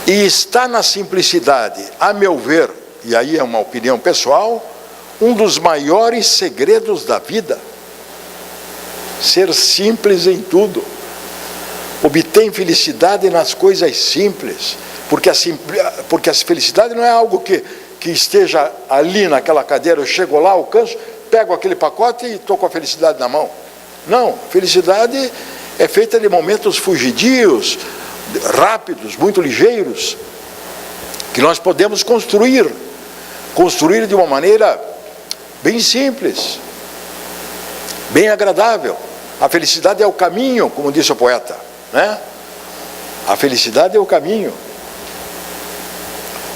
E está na simplicidade, a meu ver, e aí é uma opinião pessoal, um dos maiores segredos da vida. Ser simples em tudo. Obtém felicidade nas coisas simples, porque a felicidade não é algo que esteja ali naquela cadeira, eu chego lá, alcanço, pego aquele pacote e estou com a felicidade na mão. Não, felicidade é feita de momentos fugidios, rápidos, muito ligeiros, que nós podemos construir de uma maneira bem simples, bem agradável. A felicidade é o caminho, como disse o poeta, né? A felicidade é o caminho.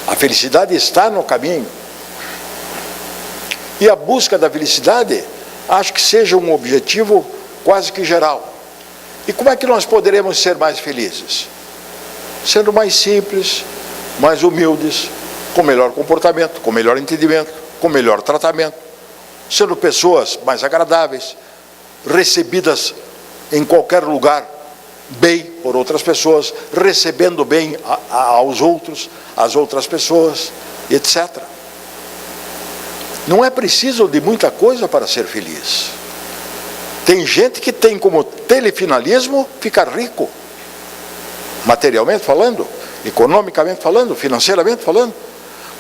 A felicidade está no caminho. E a busca da felicidade, acho que seja um objetivo quase que geral. E como é que nós poderemos ser mais felizes? Sendo mais simples, mais humildes, com melhor comportamento, com melhor entendimento, com melhor tratamento, sendo pessoas mais agradáveis, recebidas em qualquer lugar bem por outras pessoas, recebendo bem aos outros, às outras pessoas, etc. Não é preciso de muita coisa para ser feliz. Tem gente que tem como telefinalismo ficar rico, materialmente falando, economicamente falando, financeiramente falando.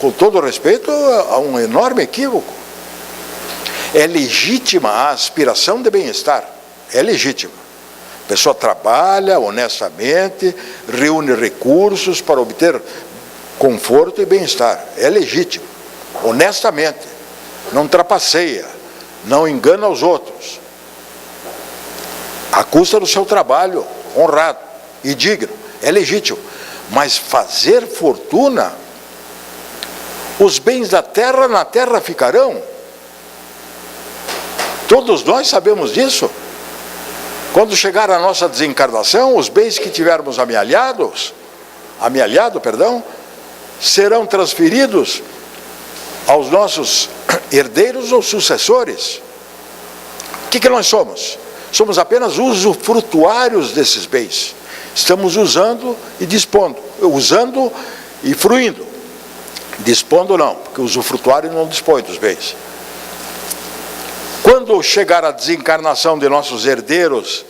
Com todo respeito, a um enorme equívoco. É legítima a aspiração de bem-estar, é legítima. A pessoa trabalha honestamente, reúne recursos para obter conforto e bem-estar, é legítimo, honestamente, não trapaceia, não engana os outros, à custa do seu trabalho honrado e digno, é legítimo. Mas fazer fortuna, os bens da terra na terra ficarão. Todos nós sabemos disso. Quando chegar a nossa desencarnação, os bens que tivermos amealhado, serão transferidos aos nossos herdeiros ou sucessores. O que nós somos? Somos apenas usufrutuários desses bens. Estamos usando e dispondo, usando e fruindo. Dispondo não, porque o usufrutuário não dispõe dos bens. Quando chegar a desencarnação de nossos herdeiros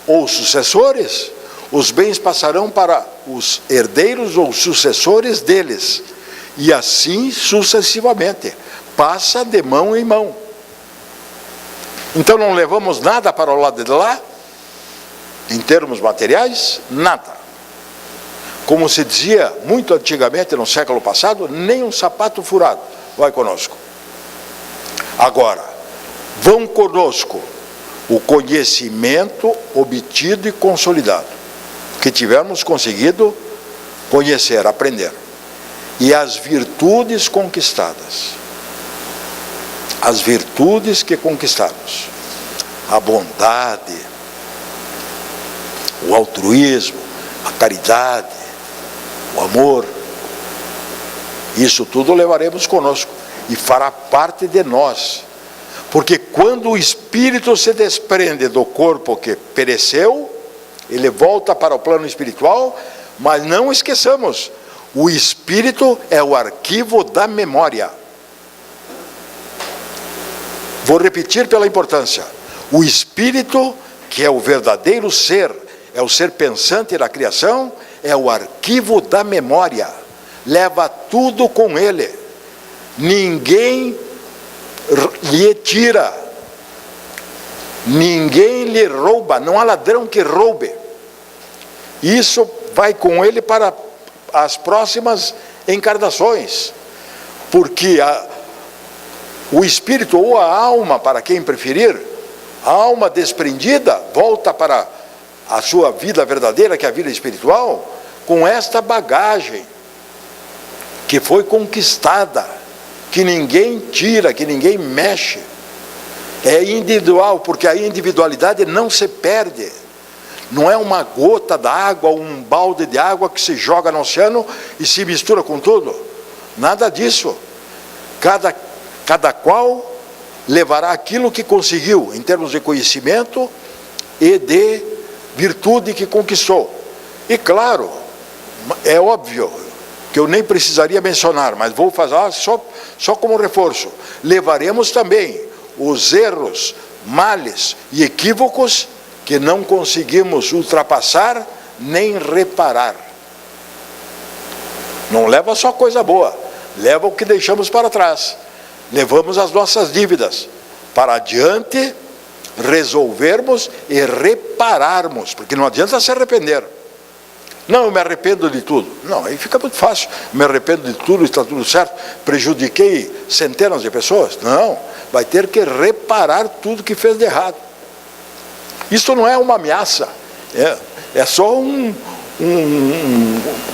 ou sucessores, os bens passarão para os herdeiros ou sucessores deles, e assim sucessivamente, passa de mão em mão. Então não levamos nada para o lado de lá, em termos materiais, nada. Como se dizia muito antigamente, no século passado, nem um sapato furado vai conosco. Agora, vão conosco o conhecimento obtido e consolidado, que tivermos conseguido conhecer, aprender, e as virtudes conquistadas, as virtudes que conquistamos, a bondade, o altruísmo, a caridade, o amor, isso tudo levaremos conosco e fará parte de nós, porque quando o espírito se desprende do corpo que pereceu, ele volta para o plano espiritual, mas não esqueçamos, o espírito é o arquivo da memória. Vou repetir pela importância, o espírito, que é o verdadeiro ser, é o ser pensante da criação, é o arquivo da memória, leva tudo com ele, ninguém lhe tira, ninguém lhe rouba, não há ladrão que roube, isso vai com ele para as próximas encarnações, porque o espírito ou a alma, para quem preferir, a alma desprendida volta para a sua vida verdadeira, que é a vida espiritual, com esta bagagem que foi conquistada, que ninguém tira, que ninguém mexe. É individual, porque a individualidade não se perde. Não é uma gota d'água, um balde de água que se joga no oceano e se mistura com tudo. Nada disso. Cada qual levará aquilo que conseguiu, em termos de conhecimento e de virtude que conquistou. E claro, é óbvio que eu nem precisaria mencionar, mas vou fazer só como reforço. Levaremos também os erros, males e equívocos que não conseguimos ultrapassar nem reparar. Não leva só coisa boa, leva o que deixamos para trás. Levamos as nossas dívidas para adiante, resolvermos e repararmos, porque não adianta se arrepender. Não, eu me arrependo de tudo. Não, aí fica muito fácil. Me arrependo de tudo, está tudo certo. Prejudiquei centenas de pessoas. Não, vai ter que reparar tudo que fez de errado. Isso não é uma ameaça. É só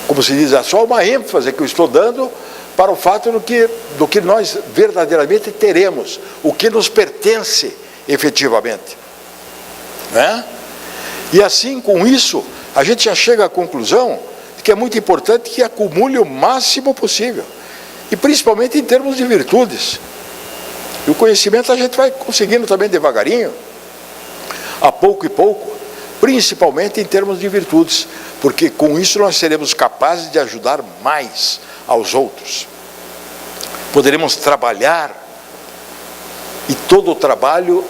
como se diz, é só uma ênfase que eu estou dando para o fato do que nós verdadeiramente teremos, o que nos pertence efetivamente. Né? E assim, com isso, a gente já chega à conclusão de que é muito importante que acumule o máximo possível, e principalmente em termos de virtudes. E o conhecimento a gente vai conseguindo também devagarinho, a pouco e pouco, principalmente em termos de virtudes, porque com isso nós seremos capazes de ajudar mais aos outros. Poderemos trabalhar, e todo o trabalho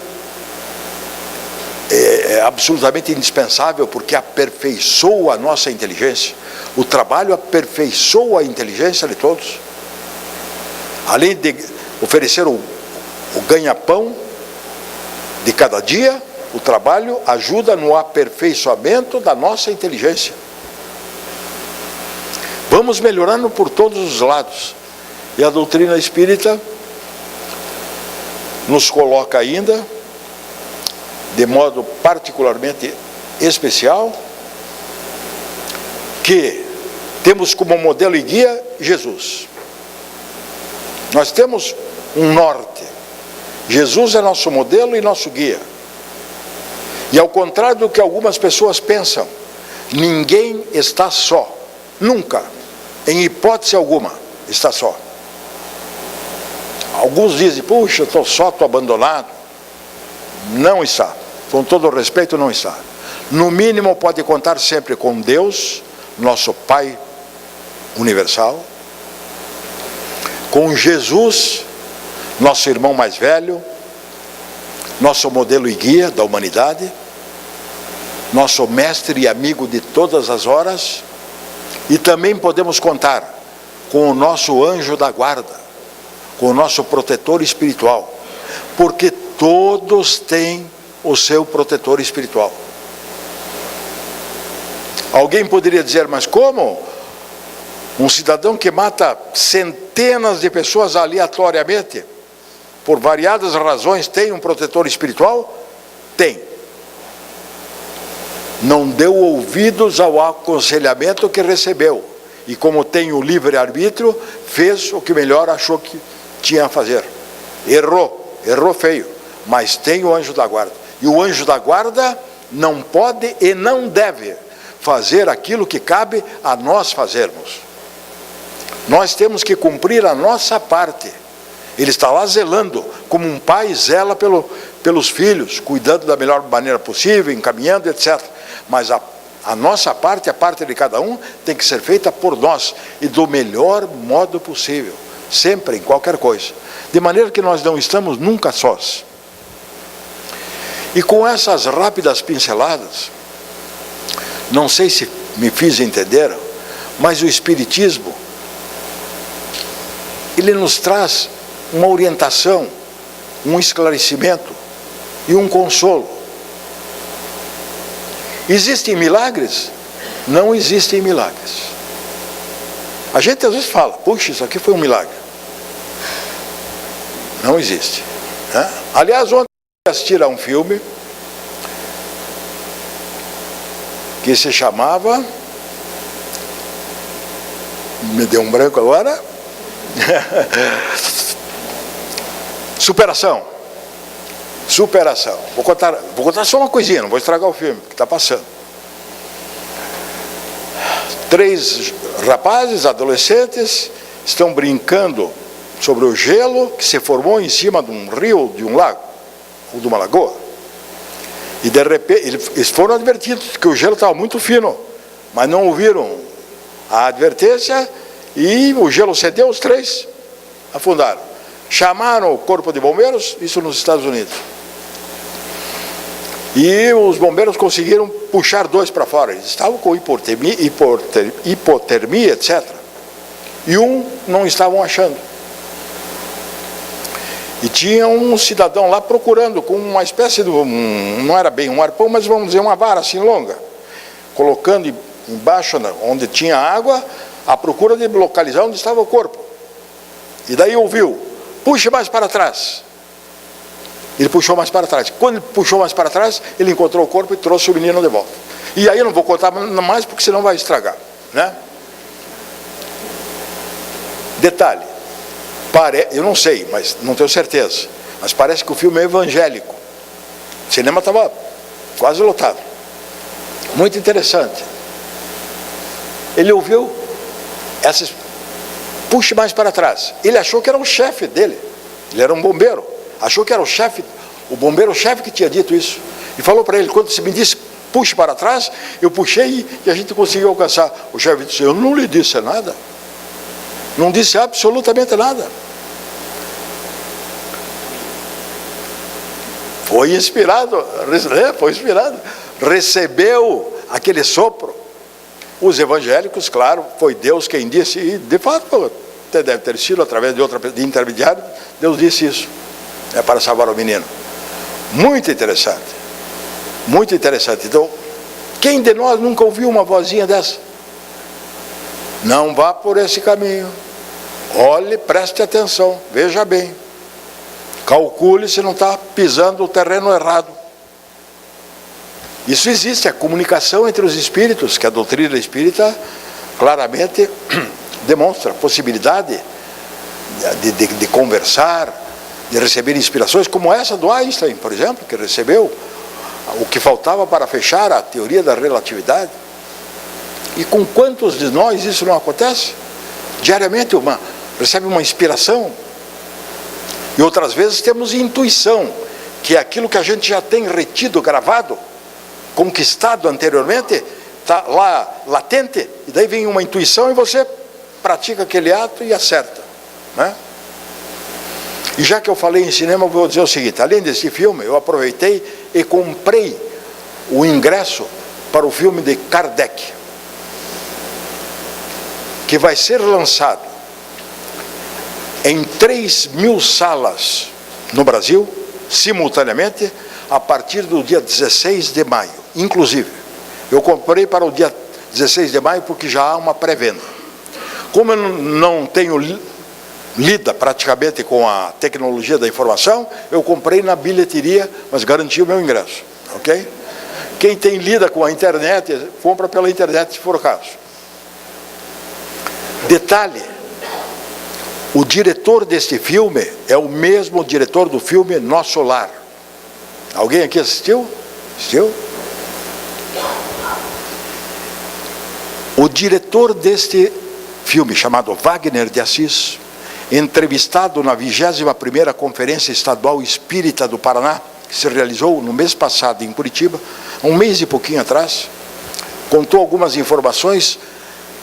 é absolutamente indispensável, porque aperfeiçoa a nossa inteligência. O trabalho aperfeiçoa a inteligência de todos. Além de oferecer o ganha-pão de cada dia, o trabalho ajuda no aperfeiçoamento da nossa inteligência. Vamos melhorando por todos os lados. E a doutrina espírita nos coloca ainda, de modo particularmente especial, que temos como modelo e guia Jesus. Nós temos um norte. Jesus é nosso modelo e nosso guia. E ao contrário do que algumas pessoas pensam, ninguém está só, nunca, em hipótese alguma, está só. Alguns dizem, puxa, estou só, estou abandonado. Não está, com todo o respeito, não está. No mínimo pode contar sempre com Deus, nosso Pai universal, com Jesus, nosso irmão mais velho, nosso modelo e guia da humanidade, nosso mestre e amigo de todas as horas, e também podemos contar com o nosso anjo da guarda, com o nosso protetor espiritual, porque todos têm o seu protetor espiritual. Alguém poderia dizer, mas como? Um cidadão que mata centenas de pessoas aleatoriamente, por variadas razões, tem um protetor espiritual? Tem. Não deu ouvidos ao aconselhamento que recebeu, e como tem o livre-arbítrio, fez o que melhor achou que tinha a fazer. Errou feio, mas tem o anjo da guarda. E o anjo da guarda não pode e não deve fazer aquilo que cabe a nós fazermos. Nós temos que cumprir a nossa parte. Ele está lá zelando, como um pai zela pelos filhos, cuidando da melhor maneira possível, encaminhando, etc. Mas a nossa parte, a parte de cada um, tem que ser feita por nós, e do melhor modo possível, sempre, em qualquer coisa. De maneira que nós não estamos nunca sós. E com essas rápidas pinceladas, não sei se me fiz entender, mas o Espiritismo, ele nos traz uma orientação, um esclarecimento e um consolo. Existem milagres? Não existem milagres. A gente às vezes fala, puxa, isso aqui foi um milagre. Não existe, né? Aliás, ontem eu assisti a um filme que se chamava, me deu um branco agora, Superação. Vou contar só uma coisinha, não vou estragar o filme que está passando. 3 rapazes, adolescentes, estão brincando sobre o gelo que se formou em cima de um rio, de um lago, ou de uma lagoa. E de repente, eles foram advertidos que o gelo estava muito fino, mas não ouviram a advertência e o gelo cedeu, os 3 afundaram. Chamaram o corpo de bombeiros, isso nos Estados Unidos. E os bombeiros conseguiram puxar 2 para fora. Eles estavam com hipotermia, etc. E um não estavam achando. E tinha um cidadão lá procurando com uma espécie de, não era bem um arpão, mas vamos dizer uma vara assim longa, colocando embaixo, onde tinha água, à procura de localizar onde estava o corpo. E daí ouviu, puxe mais para trás. Ele puxou mais para trás. Quando ele puxou mais para trás, ele encontrou o corpo e trouxe o menino de volta. E aí eu não vou contar mais, porque senão vai estragar, né? Detalhe, eu não sei, mas não tenho certeza, mas parece que o filme é evangélico. O cinema estava quase lotado. Muito interessante. Ele ouviu essas, puxe mais para trás. Ele achou que era o chefe dele. Ele era um bombeiro. Achou que era o chefe, o bombeiro-chefe que tinha dito isso. E falou para ele, quando você me disse, puxe para trás, eu puxei e a gente conseguiu alcançar. O chefe disse, eu não lhe disse nada. Não disse absolutamente nada. Foi inspirado, recebeu aquele sopro. Os evangélicos, claro, foi Deus quem disse, e de fato, até deve ter sido através de intermediário, Deus disse isso, para salvar o menino. Muito interessante, muito interessante. Então, quem de nós nunca ouviu uma vozinha dessa? Não vá por esse caminho, olhe, preste atenção, veja bem, calcule se não está pisando o terreno errado. Isso existe, a comunicação entre os espíritos, que a doutrina espírita claramente demonstra a possibilidade de conversar, de receber inspirações, como essa do Einstein, por exemplo, que recebeu o que faltava para fechar a teoria da relatividade. E com quantos de nós isso não acontece? Diariamente recebe uma inspiração, e outras vezes temos intuição, que é aquilo que a gente já tem retido, gravado, conquistado anteriormente, está lá latente, e daí vem uma intuição e você pratica aquele ato e acerta, né? E já que eu falei em cinema, eu vou dizer o seguinte: além desse filme, eu aproveitei e comprei o ingresso para o filme de Kardec, que vai ser lançado em 3.000 salas no Brasil, simultaneamente, a partir do dia 16 de maio. Inclusive, eu comprei para o dia 16 de maio porque já há uma pré-venda. Como eu não tenho lida praticamente com a tecnologia da informação, eu comprei na bilheteria, mas garanti o meu ingresso, ok? Quem tem lida com a internet, compra pela internet se for o caso. Detalhe: o diretor deste filme é o mesmo diretor do filme Nosso Lar. Alguém aqui assistiu? Assistiu? O diretor deste filme, chamado Wagner de Assis, entrevistado na 21ª Conferência Estadual Espírita do Paraná, que se realizou no mês passado em Curitiba, um mês e pouquinho atrás, contou algumas informações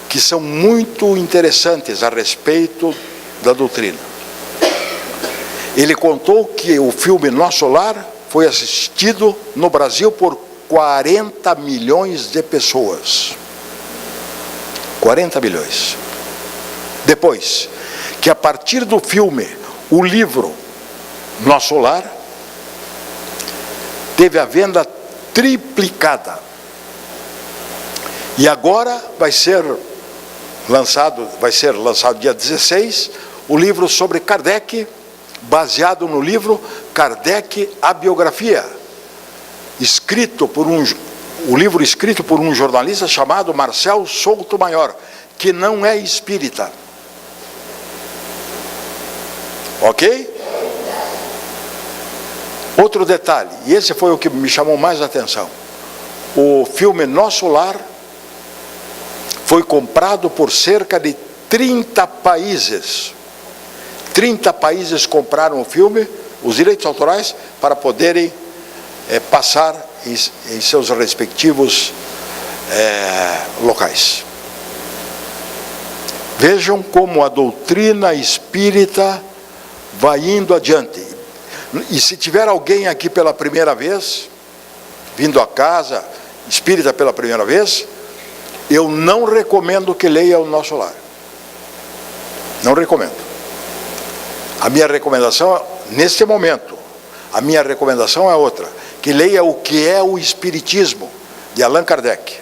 que são muito interessantes a respeito da doutrina. Ele contou que o filme Nosso Lar foi assistido no Brasil por 40 milhões de pessoas. 40 milhões. Depois, que a partir do filme, o livro Nosso Lar teve a venda triplicada. E agora vai ser lançado dia 16, o livro sobre Kardec, baseado no livro Kardec, a Biografia, o livro escrito por um jornalista chamado Marcel Souto Maior, que não é espírita. Ok? Outro detalhe, e esse foi o que me chamou mais a atenção: o filme Nosso Lar foi comprado por cerca de 30 países. 30 países compraram o filme, os direitos autorais, para poderem passar em seus respectivos locais. Vejam como a doutrina espírita vai indo adiante. E se tiver alguém aqui pela primeira vez, vindo à casa espírita pela primeira vez, eu não recomendo que leia o Nosso Lar. Não recomendo. A minha recomendação, neste momento, a minha recomendação é outra: que leia O que é o Espiritismo, de Allan Kardec.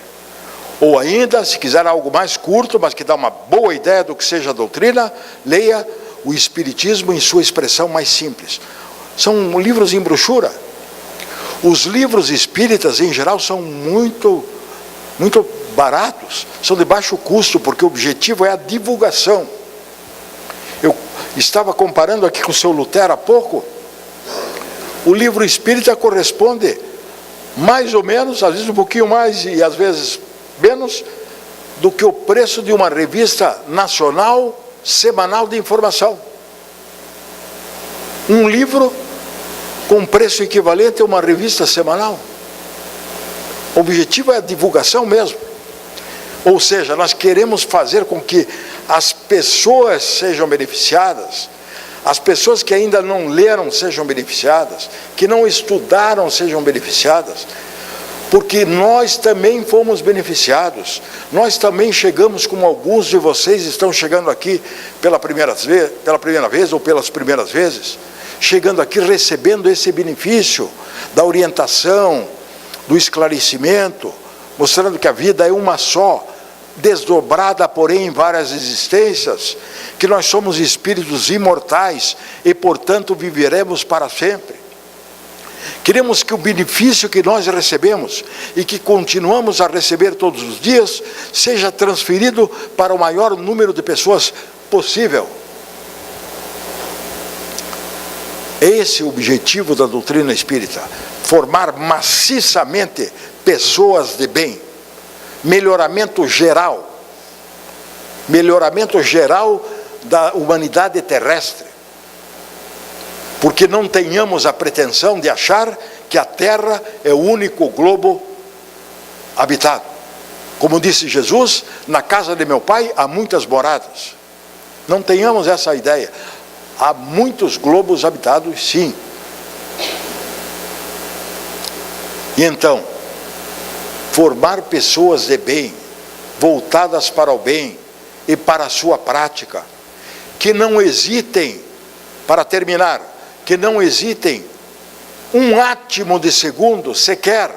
Ou ainda, se quiser algo mais curto, mas que dá uma boa ideia do que seja a doutrina, leia O Espiritismo em sua expressão mais simples. São livros em brochura. Os livros espíritas, em geral, são muito baratos, são de baixo custo, porque o objetivo é a divulgação. Eu estava comparando aqui com o seu Lutero há pouco. O livro espírita corresponde mais ou menos, às vezes um pouquinho mais e às vezes menos, do que o preço de uma revista nacional semanal de informação. Um livro com preço equivalente a uma revista semanal. O objetivo é a divulgação mesmo. Ou seja, nós queremos fazer com que as pessoas sejam beneficiadas, as pessoas que ainda não leram sejam beneficiadas, que não estudaram sejam beneficiadas, porque nós também fomos beneficiados. Nós também chegamos, como alguns de vocês estão chegando aqui pela primeira vez ou pelas primeiras vezes, chegando aqui recebendo esse benefício da orientação, do esclarecimento, mostrando que a vida é uma só, desdobrada, porém, em várias existências, que nós somos espíritos imortais e, portanto, viveremos para sempre. Queremos que o benefício que nós recebemos e que continuamos a receber todos os dias seja transferido para o maior número de pessoas possível. Esse é o objetivo da doutrina espírita: formar maciçamente pessoas de bem, melhoramento geral da humanidade terrestre, porque não tenhamos a pretensão de achar que a Terra é o único globo habitado. Como disse Jesus, na casa de meu Pai há muitas moradas. Não tenhamos essa ideia. Há muitos globos habitados, sim. E então, formar pessoas de bem, voltadas para o bem e para a sua prática, que não hesitem, para terminar, que não hesitem um átimo de segundo sequer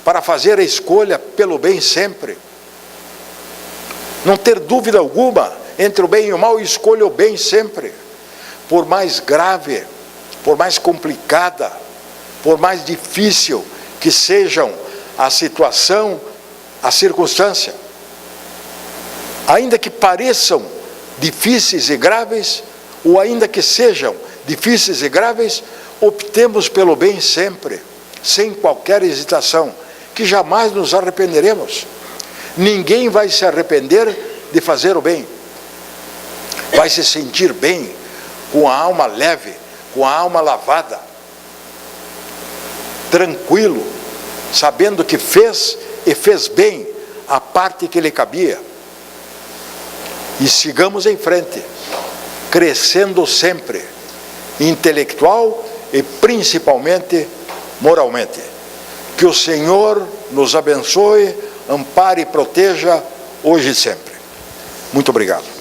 para fazer a escolha pelo bem sempre. Não ter dúvida alguma entre o bem e o mal, escolha o bem sempre. Por mais grave, por mais complicada, por mais difícil que sejam a situação, a circunstância, ainda que pareçam difíceis e graves, ou ainda que sejam difíceis e graves, optemos pelo bem sempre, sem qualquer hesitação, que jamais nos arrependeremos. Ninguém vai se arrepender de fazer o bem. Vai se sentir bem, com a alma leve, com a alma lavada, tranquilo, sabendo que fez e fez bem a parte que lhe cabia. E sigamos em frente, crescendo sempre, intelectual e principalmente moralmente. Que o Senhor nos abençoe, ampare e proteja hoje e sempre. Muito obrigado.